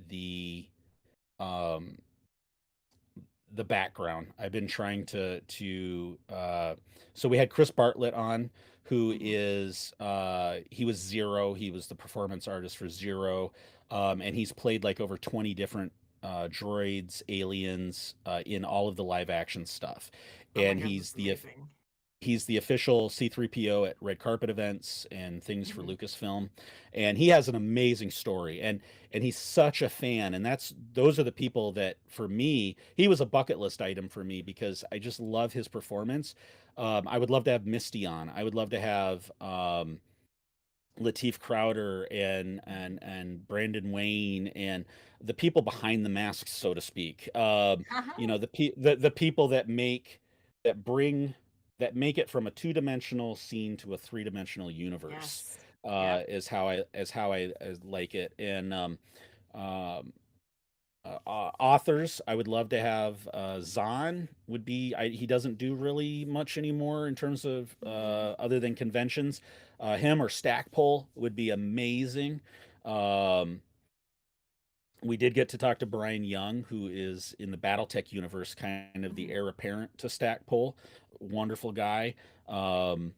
um, the background. I've been trying to so we had Chris Bartlett on, who Mhm. is he was Zero. He was the performance artist for Zero. And he's played like over 20 different droids, aliens in all of the live action stuff. Oh my And god, that's amazing. he's the official C3PO at red carpet events and things for Mhm. Lucasfilm, and he has an amazing story, and he's such a fan, and those are the people that, for me, he was a bucket list item for me because I just love his performance. I would love to have Misty on. I would love to have Lateef Crowder and Brandon Wayne and the people behind the masks, so to speak. Haha. The people that bring that make it from a two-dimensional scene to a three-dimensional universe Yes. Yep. is how I like it. And authors, I would love to have Zahn would be he doesn't do really much anymore in terms of Mhm. other than conventions. Him or Stackpole would be amazing. Um, we did get to talk to Brian Young, who is in the BattleTech universe, kind of the Mhm. heir apparent to Stackpole. Wonderful guy. Um,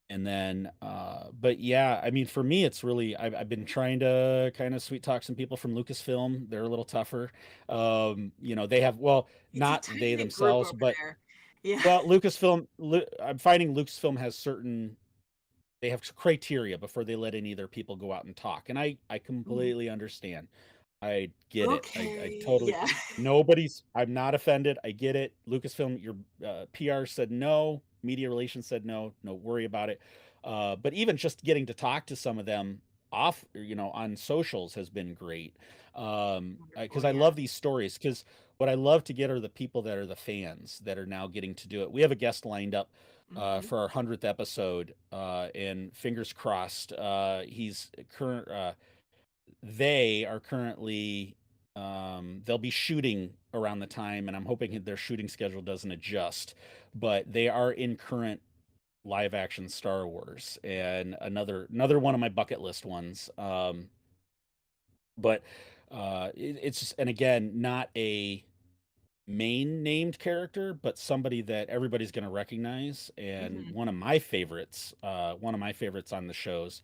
and then, but yeah, I mean, for me, it's really, I've been trying to kind of sweet talk some people from Lucasfilm. They're a little tougher. They have, well, It's a not tight they knit group themselves, over but, there. Yeah. well, I'm finding Lucasfilm has they have criteria before they let any of their people go out and talk. And I Mhm. completely understand. I get it. I Okay. totally, Yeah. I'm not offended. I get it. Lucasfilm, your PR said no, media relations said no, no worry about it. But even just getting to talk to some of them, off, on socials has been great. Wonderful. Because I Yeah. love these stories. Because what I love to get are the people that are the fans that are now getting to do it. We have a guest lined up Hmm. for our 100th episode, and fingers crossed. He's current. They are currently. They'll be shooting around the time, and I'm hoping their shooting schedule doesn't adjust. But they are in current live action Star Wars, and another one of my bucket list ones. But it's, and again, not a main named character, but somebody that everybody's going to recognize, and Hmm. one of my favorites on the shows.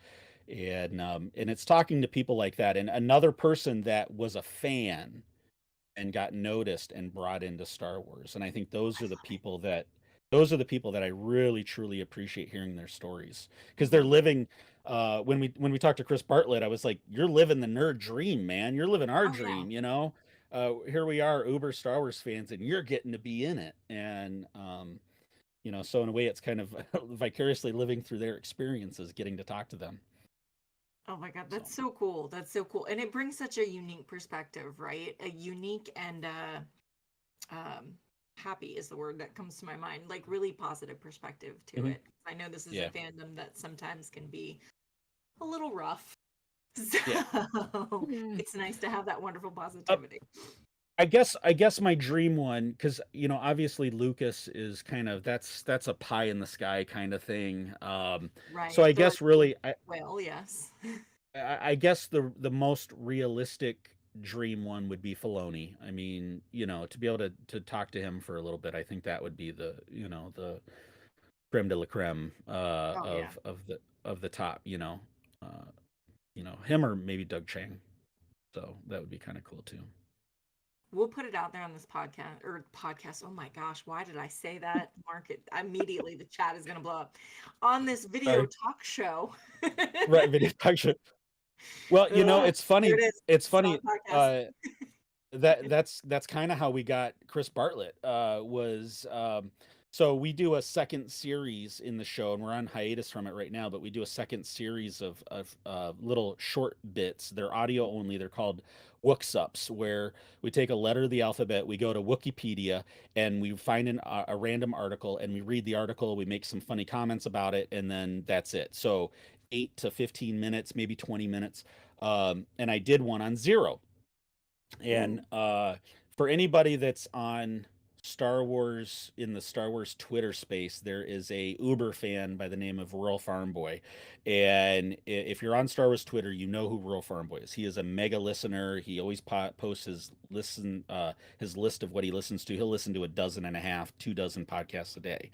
And it's talking to people like that, and another person that was a fan and got noticed and brought into Star Wars. And I think I love it. those are the people that I really truly appreciate hearing their stories, because they're Hmm. living. When we talked to Chris Bartlett, I was like, "You're living the nerd dream, man. You're living our Oh yeah. dream." Here we are, uber Star Wars fans, and you're getting to be in it. And so in a way, it's kind of vicariously living through their experiences, getting to talk to them. Oh my God, that's So, so cool. That's so cool. And it brings such a unique perspective, right? A unique and um happy is the word that comes to my mind. Like really positive perspective to mhm, it. I know this is a yeah, fandom that sometimes can be a little rough. yeah. So Mm. it's nice to have that wonderful Uh, positivity. I guess my dream one, because obviously Lucas is kind of, that's a pie in the sky kind of thing. So Right. I The guess raccoon really, whale, yes. I guess the most realistic dream one would be Filoni. I mean, to be able to talk to him for a little bit, I think that would be the creme de la creme, Oh yeah. of the top. Him, or maybe Doug Chang. So that would be kind of cool too. We'll put it out there on this podcast. Oh my gosh, why did I say that? Market immediately the chat is gonna blow up. On this video Sorry. talk show. Right, video talk show. Well, Ugh, it's there funny. it is. It's It's not funny. a podcast. Uh, that's kind of how we got Chris Bartlett. So we do a second series in the show, and we're on hiatus from it right now. But we do a second series of little short bits. They're audio only. They're called Wooks-Ups, where we take a letter of the alphabet, we go to Wikipedia, and we find a random article, and we read the article. We make some funny comments about it, and then that's it. So 8 to 15 minutes, maybe 20 minutes. And I did one on Zero, and Ooh. for anybody that's on Star Wars, in the Star Wars Twitter space, there is a Uber fan by the name of Rural Farm Boy. And if you're on Star Wars Twitter, you know who Rural Farm Boy is. He is a mega listener. He always posts his list of what he listens to. He'll listen to a dozen and a half, 2 dozen podcasts a day,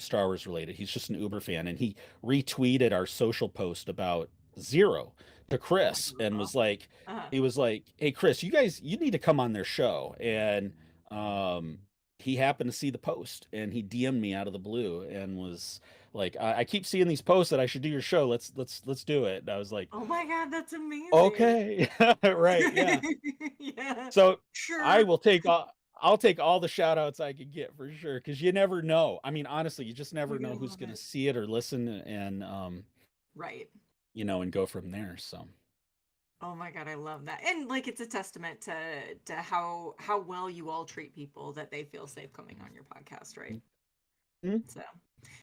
Star Wars related. He's just an Uber fan, and he retweeted our social post about Zero to Chris, and Wonderful. Uh-huh. he was like, "Hey, Chris, you need to come on their show." And he happened to see the post, and he DM'd me out of the blue and was like, I keep seeing these posts that I should do your show. Let's do it." And I was like, Oh my God, that's amazing. "Okay." Right, yeah. Yeah. So I Sure. will take all I'll take all the shout outs I could get for sure, because you never know. I mean, honestly, you just never You're know gonna who's love going to it. see it or listen, and Right. and go from there. So, Oh my God, I love that. And like it's a testament to how well you all treat people that they feel safe coming on your podcast, right? Mhm. So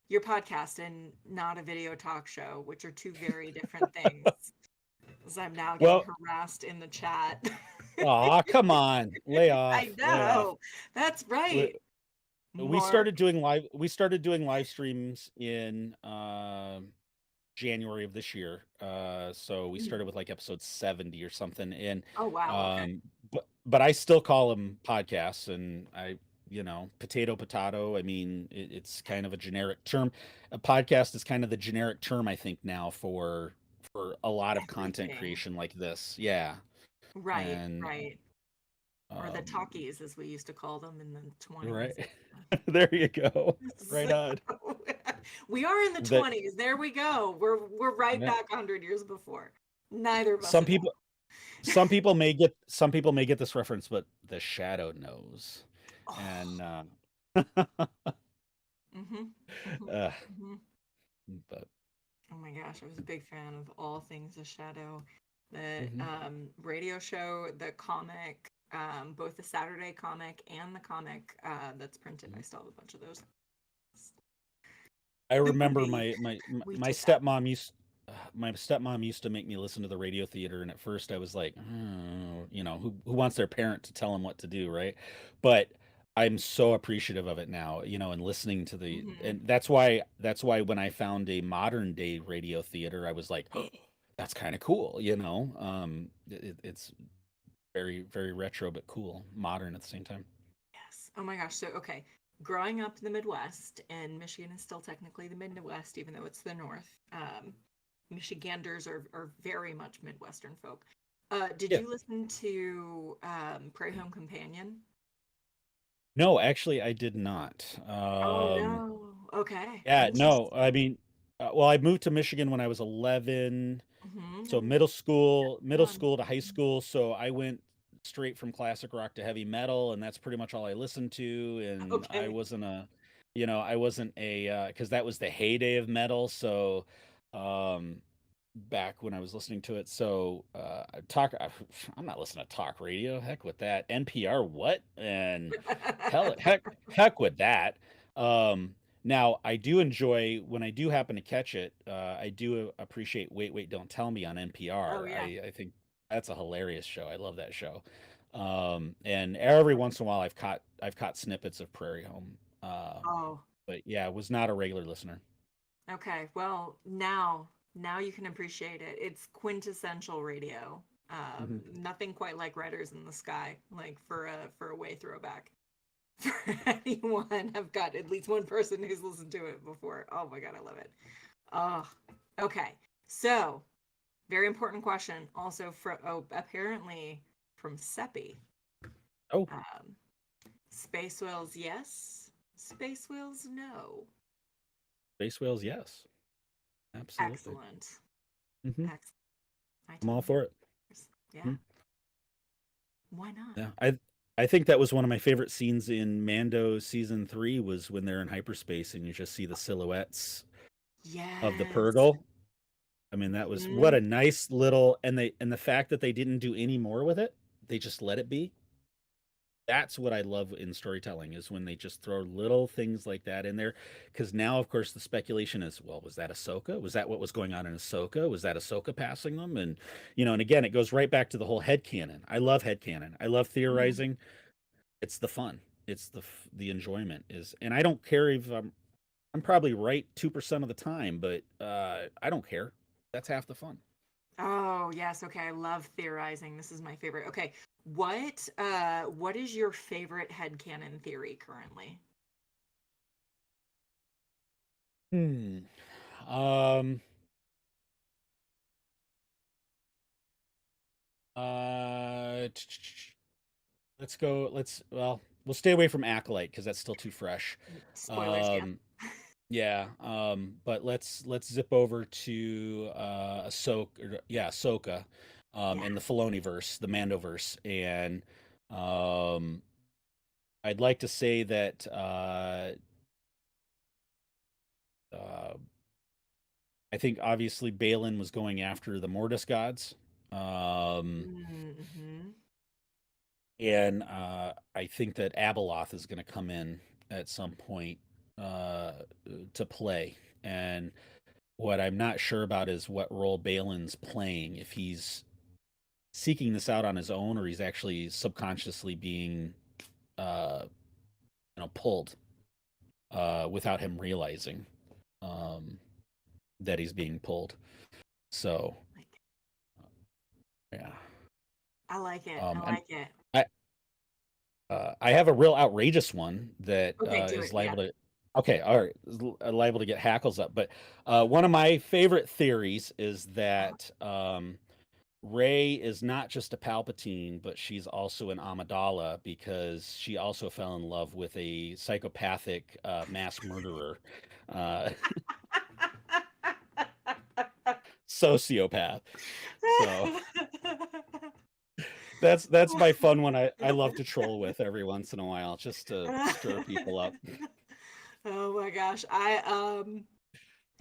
your podcast and not a video talk show, which are two very different things. As I'm now getting Well, harassed in the chat. aw, come on. Lay I off. Lay off. know. That's We, right. we Mark. started doing live streams in January of this year. So we Mhm. started with like episode 70 or something. And Oh wow, okay. but I still call them podcasts, and potato. I mean, it's kind of a generic term. A podcast is kind of the generic term, I think, now for a lot of content Everything. creation like this. Yeah. Right, And right. Or the um talkies, as we used to call them in the 20s. right. There you go. Right So, on. we are in the That 20s. There we go. We're right Yeah. back 100 years before. Neither of us Some have people some people may get this reference, but the shadow knows. Oh. And Mhm. Mhm. uh, Mhm. but Oh my gosh, I was a big fan of all things A Shadow. The Hmm. radio show, the comic, both the Saturday comic and the comic that's printed. I still have a bunch of those. I The remember movie, we my did that. stepmom used to make me listen to the radio theater, and at first I was like, "Oh," who wants their parent to tell them what to do, right? But I'm so appreciative of it now, and listening to Hmm. and that's why when I found a modern day radio theater, I was like, oh, that's kind of cool, it's very, very retro, but cool, modern at the same time. Yes. Oh my gosh. So, okay. Growing up in the Midwest, and Michigan is still technically the Midwest, even though it's the North. Michiganders are very much Midwestern folk. Did Yeah. you listen to Prairie Home Companion? No, actually, I did not. Oh no. Okay. Yeah, no, Interesting. I mean, well, I moved to Michigan when I was 11, so Mm-hmm. middle school to high school. So I went straight from classic rock to heavy metal, and that's pretty much all I listened to. And Okay. I wasn't because that was the heyday of metal. So, um, back when I was listening to it. So, I'm not listening to talk radio. Heck with that. NPR, what? And heck with that. Um, Now I do enjoy when I do happen to catch it. I do appreciate Wait, Wait, Don't Tell Me on Oh NPR. yeah. I think that's a hilarious show. I love that show. And every once in a while, I've caught snippets of Prairie Home. Oh. But yeah, I was not a regular listener. Okay. Well, now you can appreciate it. It's quintessential radio. Hmm. Nothing quite like Riders in the Sky, like for a way throwback. For anyone, I've got at least one person who's listened to it before. Oh my god, I love it. Oh, okay. So, very important question. Also, apparently from Seppi. Oh, Um, Space whales, yes. Space whales, no. Space Whales, yes, absolutely. Excellent. Hmm. Excellent. I I'm all totally. for it. Yeah. Mhm. Why not? Yeah, I think that was one of my favorite scenes in Mando season 3 was when they're in hyperspace and you just see the silhouettes of the Yes. Purgle. I mean, that was what Mhm. a nice little and the fact that they didn't do any more with it, they just let it be. That's what I love in storytelling is when they just throw little things like that in there. Because now, of course, the speculation is, well, was that Ahsoka? Was that what was going on in Ahsoka? Was that Ahsoka passing them? And again, it goes right back to the whole head canon. I love head canon. I love Mhm. theorizing. It's the fun. It's the enjoyment is, and I don't care if I'm probably right 2% of the time, but I don't care. That's half the fun. Oh, yes. Okay. I love theorizing. This is my favorite. Okay. What is your favorite headcanon theory currently? Hmm. Um. Uh. Let's go. We'll stay away from Acolyte because that's still too fresh. Spoilers, yeah. Um. Yeah. But let's zip over to Ahsoka, Yeah. in the Filoni verse, the Mandoverse, and um, I'd like to say that uh, I think obviously Balin was going after the Mortis gods. Um, Mm-hmm. and I think that Abeloth is going to come in at some point uh, to play. And what I'm not sure about is what role Balin's playing, if he's seeking this out on his own or he's actually subconsciously being uh, pulled without him realizing um, that he's being pulled. So Like, yeah. I like it. I And like it. I I have a real outrageous one that Okay, do is it. Yeah. liable to. Okay, all right, liable to get hackles up. But one of my favorite theories is Uh-huh. that Rey is not just a Palpatine, but she's also an Amidala because she also fell in love with a psychopathic mass murderer, uh, sociopath. So that's my fun one. I love to troll with every once in a while, just to stir people up. Oh my gosh. I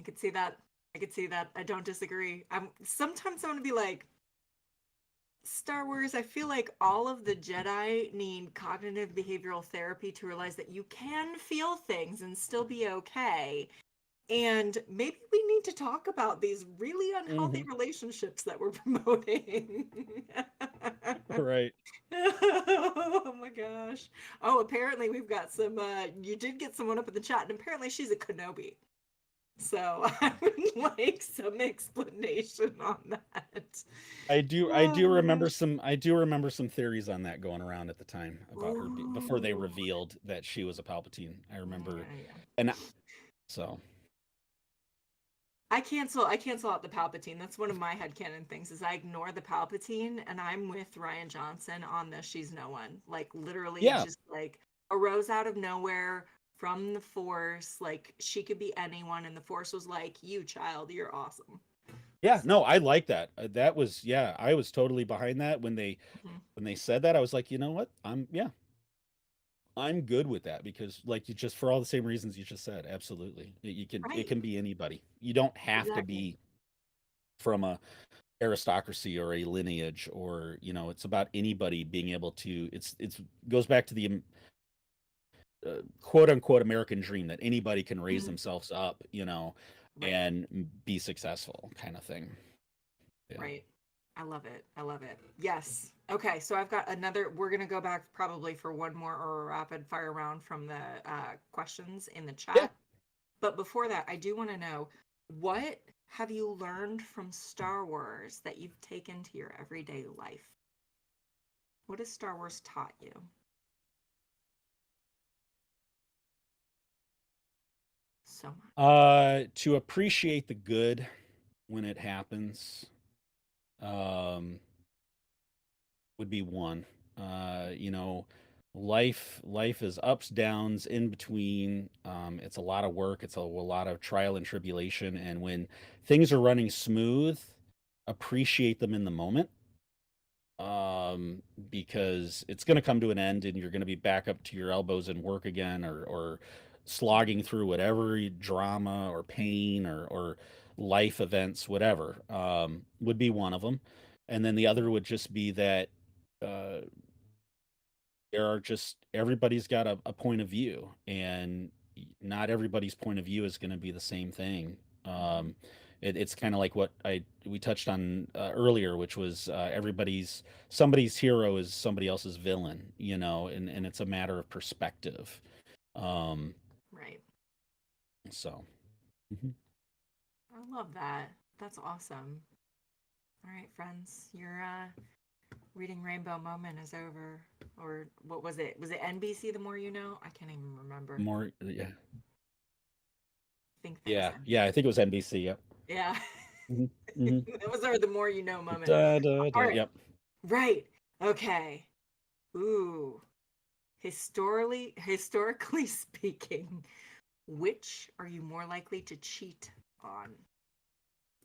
could see that. I could see that. I don't disagree. I'm gonna be like, Star Wars, I feel like all of the Jedi need cognitive behavioral therapy to realize that you can feel things and still be okay. And maybe we need to talk about these really unhealthy Hmm. relationships that we're promoting. Right. Oh my gosh. Oh, apparently we've got some you did get someone up in the chat, and apparently she's a Kenobi. So I would like some explanation on that. I do remember some theories on that going around at the time about her before they Ooh. revealed that she was a Palpatine. I remember, Yeah, yeah. and so I cancel out the Palpatine. That's one of my headcanon things is I ignore the Palpatine and I'm with Ryan Johnson on this She's No One. Like literally yeah, just like arose out of nowhere from the Force. Like she could be anyone and the Force was like, "You child, you're awesome." yeah, So, no, I like that. That was yeah, I was totally behind that mhm. when they said that. I was like, you know what, I'm good with that because like you just for all the same reasons you just said, absolutely, it Right. can be anybody. You don't have to Exactly. be from a aristocracy or a lineage or it's about anybody being able to it's goes back to the quote unquote American dream that anybody can raise Mhm. themselves up, Right. and be successful kind of thing. Yeah. Right. I love it. I love it. Yes. Okay. So I've got another. We're going to go back probably for one more or a rapid fire round from the questions in the Yeah. chat. But before that, I do want to know what have you learned from Star Wars that you've taken to your everyday life? What has Star Wars taught you so much? To appreciate the good when it happens, um, would be one. You know, life is ups, downs, in between. It's a lot of work. It's a lot of trial and tribulation. And when things are running smooth, appreciate them in the moment. Because it's going to come to an end and you're going to be back up to your elbows in work again or slogging through whatever drama or pain or life events, whatever, would be one of them. And then the other would just be that uh, there are just everybody's got a point of view and not everybody's point of view is going to be the same thing. Mm-hmm. It's kind of like what we touched on earlier, which was somebody's hero is somebody else's villain, and it's a matter of perspective. um Right. so mhm. I love that. That's awesome. All right, friends, your reading Rainbow moment is over. Or what was it? Was it NBC The More You Know? I can't even remember. More, yeah, I think that was yeah, I NBC. think it was NBC. Yep. Yeah. Hmm. Hmm. That was our The More You Know moment. Da, da, All da. right. Yep. Right. Okay. Ooh. Historically speaking, which are you more likely to cheat on?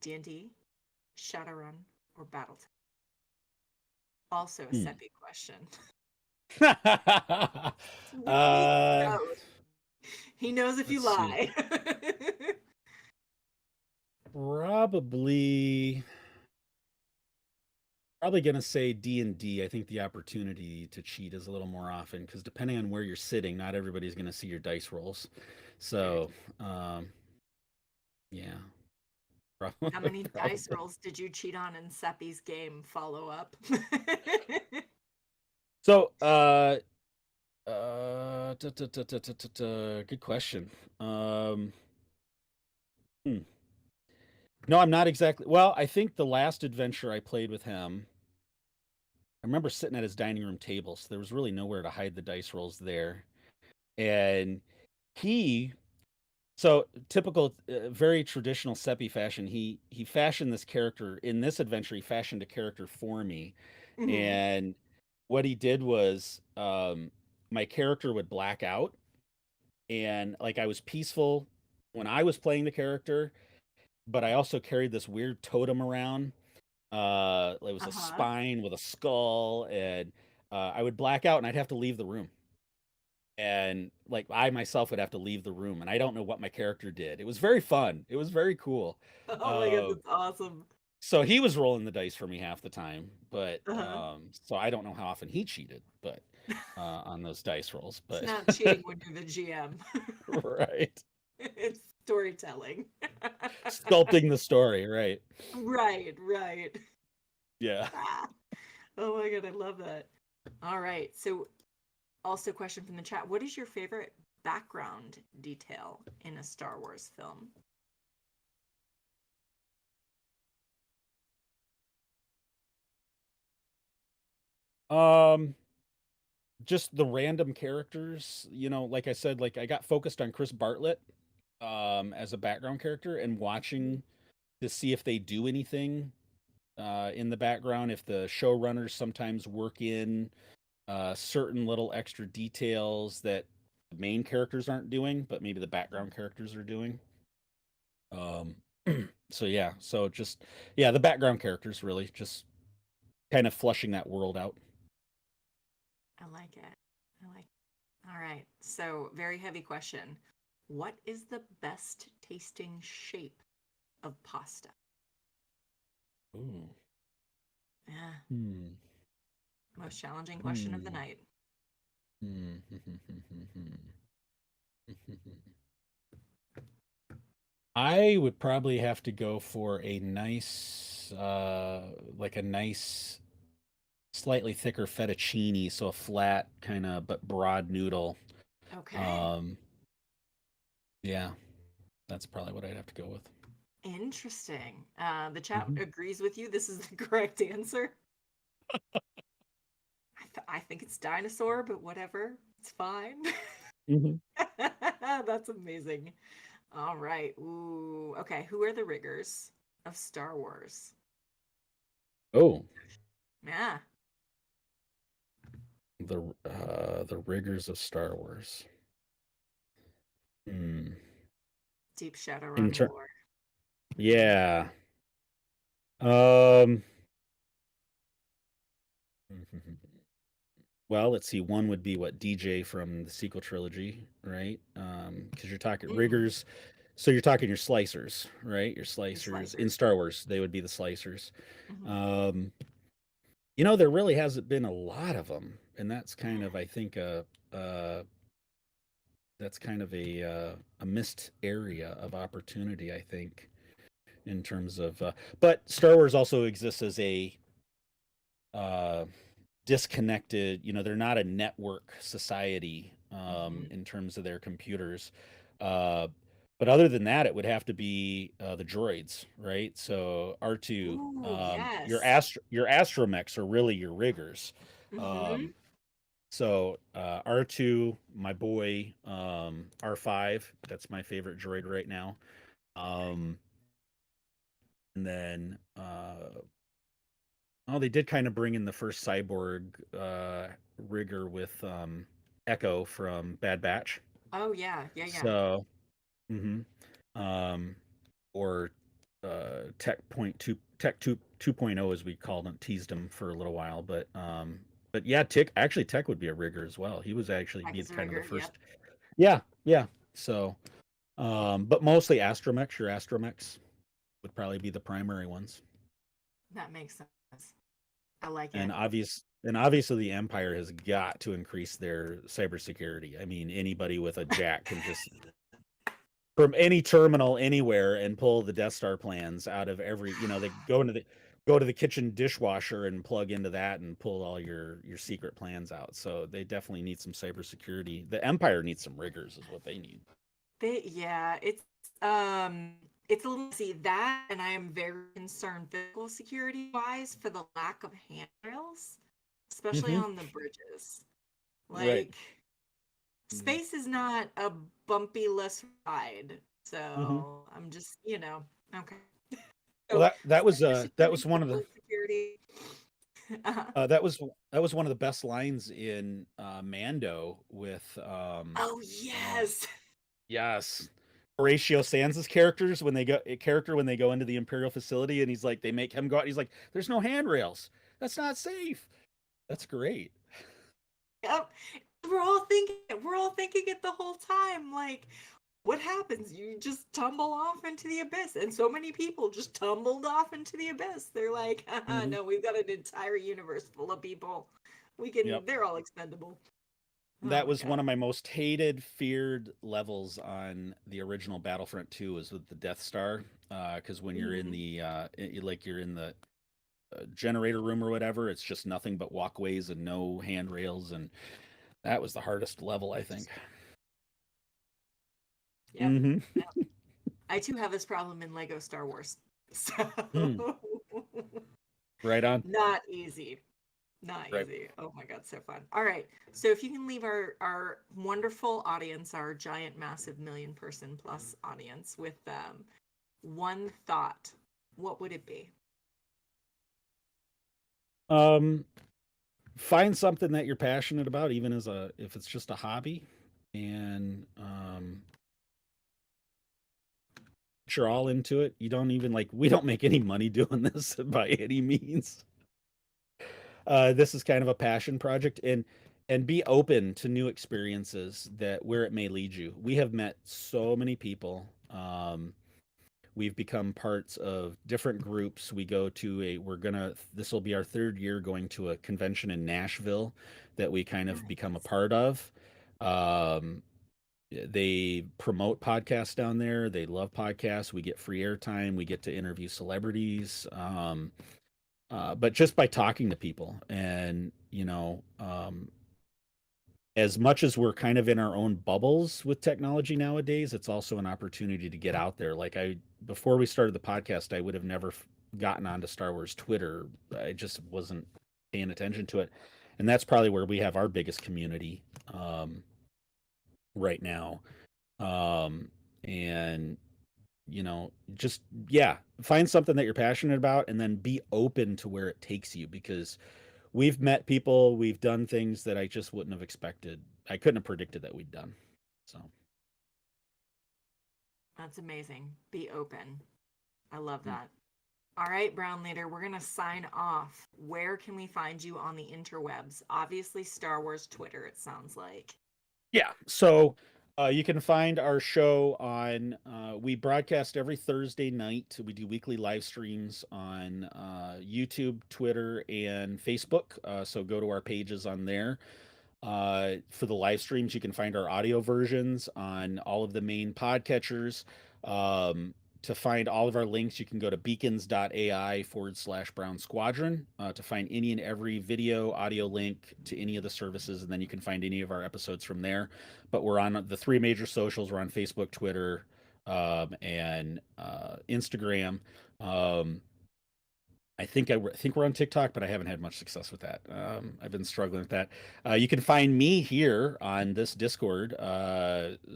D&D, Shadowrun, or Battletech? Also a Hmm. Seppi question. He uh knows. He knows if you let's see. lie. Probably Probably gonna say D&D. I think the opportunity to cheat is a little more often because depending on where you're sitting, not everybody's gonna see your dice rolls. Very So, true. yeah, How many dice probably. rolls did you cheat on in Seppi's game? Follow up. So, good question. Um, hmm. No, I'm not exactly. Well, I think the last adventure I played with him, I remember sitting at his dining room table, so there was really nowhere to hide the dice rolls there, and he So typical, very traditional Seppi fashion. He fashioned this character in this adventure. He fashioned a character for me, Hmm. and what he did was, my character would black out, and like I was peaceful when I was playing the character, but I also carried this weird totem around. It was a Uh-huh. spine with a skull, and I would black out, and I'd have to leave the room. and like I myself would have to leave the room, and I don't know what my character did. It was very fun. It was very cool. Oh my god, Uh, that's awesome. so he was rolling the dice for me half the time, but Uh-huh. so I don't know how often he cheated, but on those dice rolls. It's But not cheating when you're the GM. right, It's storytelling. sculpting the story, right? Right, right. Yeah. Ah, oh my god, I love that. All right. So also question from the chat. What is your favorite background detail in a Star Wars film? Um, just the random characters, like I said, like I got focused on Chris Bartlett as a background character and Mhm. watching to see if they do anything in the background, if the showrunners sometimes work in certain little extra details that the main characters aren't doing, but maybe the background characters are doing. Um, so yeah, so just yeah, the background characters really just kind of flushing that world out. I like it. I like it. All right. So, very heavy question. What is the best tasting shape of pasta? Ooh. Yeah, Hmm. most challenging question of the Hmm. night. Hmm. I would probably have to go for a nice, like a nice, slightly thicker fettuccine, so a flat kind of but broad noodle. Okay. Um, yeah, that's probably what I'd have to go with. Interesting. The chat Hmm. agrees with you. This is the correct answer. I think it's dinosaur, but whatever. It's fine. Hmm. That's amazing. All right. Ooh. Okay. Who are the riggers of Star Wars? Oh, Yeah. the rigors of Star Wars. Hmm. Deep In Shadowrun turn, lore. yeah. Um. Well, let's see. One would be what DJ from the sequel trilogy, right? Because you're talking Mm, riggers, so you're talking your slicers, right? Your your slicers in slicers. Star Wars, they would be the slicers. Hmm. Um, there really hasn't been a lot of them, and that's kind Yeah. of, I think, that's kind of a missed area of opportunity, I think, in terms of. But Star Wars also exists as a uh, disconnected. They're not a network society Hmm. in terms of their computers. Uh, but other than that, it would have to be the droids, right? So R2, Ooh, your yes. astromechs are really your riggers. Hmm. Um, so R2, my boy, R5, that's my favorite droid right now. Um, and then oh, they did kind of bring in the first cyborg rigger with Echo from Bad Batch. Oh yeah, yeah, yeah. So, hmm um, or Tech 2.0 as we called him, teased him for a little while, but yeah, Tech would be a rigger as well. He was actually Heck be is a kind of the rigger. first. Yep, Yeah, yeah. So, but mostly astromechs. Your astromechs would probably be the primary ones. that makes sense. I like And it. obviously the Empire has got to increase their cybersecurity. I mean, anybody with a jack can just from any terminal anywhere and pull the Death Star plans out of every, they go to the kitchen dishwasher and plug into that and pull all your secret plans out. So they definitely need some cybersecurity. The Empire needs some riggers is what they need. Yeah, um it's a little see that, and I am very concerned physical security wise for the lack of handrails, especially Hmm. on the bridges. Right. Like space is not a bumpy less ride. Hmm. So I'm just, okay. Well, So that cybersecurity, was one of the physical security. Uh-huh. that was one of the best lines in Mando with Oh uh, yes. yes, Horatio Sands' character when they go into the Imperial facility and he's like they make him go out. He's like, "There's no handrails. That's not safe." That's great. Yep. We're all thinking it the whole time. Like, what happens? You just tumble off into the abyss, and so many people just tumbled off into the abyss. They're like, Hmm. no, we've got an entire universe full of people. Yep. They're all expendable. Oh That my was one god. of my most hated, feared levels on the original Battlefront 2 was with the Death Star. Because when you're in Mhm. the like you're in the generator room or whatever, it's just nothing but walkways and no handrails, and that was the hardest level, I think. Just yep. Hmm. Yep. I too have this problem in Lego Star Wars. So Mm, right on. not easy. Not Right. easy. Oh my god, so fun. All right. So if you can leave our wonderful audience, our giant massive million person plus audience with one thought, what would it be? Um, Find something that you're passionate about, even as a if it's just a hobby, and you're all into it. You don't even like we don't make any money doing this by any means. This is kind of a passion project, and be open to new experiences that where it may lead you. We have met so many people. We've become parts of different groups. We go to a we're gonna this will be our third year going to a convention in Nashville that we kind of become a Nice. part of. Um, they promote podcasts down there. They love podcasts. We get free airtime. We get to interview celebrities. But just by talking to people and as much as we're kind of in our own bubbles with technology nowadays, it's also an opportunity to get out there. Like before we started the podcast, I would have never gotten onto Star Wars Twitter. I just wasn't paying attention to it. And that's probably where we have our biggest community right now. Um, and just yeah, find something that you're passionate about and then be open to where it takes you because we've met people, we've done things that I just wouldn't have expected. I couldn't have predicted that we'd done. So, That's amazing. Be open. I love mm. that. All right, Brown Leader, we're going to sign off. Where can we find you on the interwebs? Obviously, Star Wars Twitter, it sounds like. Yeah. So you can find our show on, we broadcast every Thursday night. We do weekly live streams on YouTube, Twitter, and Facebook. So go to our pages on there. For the live streams, you can find our audio versions on all of the main podcatchers. To find all of our links, you can go to beacons.ai/Brown Squadron to find any and every video, audio link to any of the services, and then you can find any of our episodes from there. But we're on the three major socials. We're on Facebook, Twitter, and Instagram. Um, I think we're on TikTok, but I haven't had much success with that. I've been struggling with that. You can find me here on this Discord.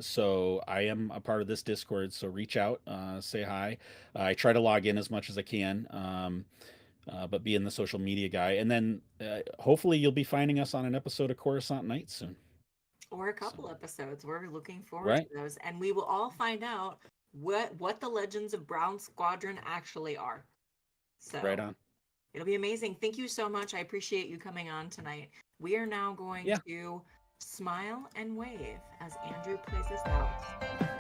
So I am a part of this Discord. So reach out, say hi. I try to log in as much as I can, but being the social media guy, and then hopefully you'll be finding us on an episode of Coruscant Nights soon. Or a So couple episodes. We're looking forward to right, those. And we will all find out what the legends of Brown Squadron actually are. right So on. it'll be amazing. Thank you so much. I appreciate you coming on tonight. We are now going Yeah. to smile and wave as Andrew plays us out.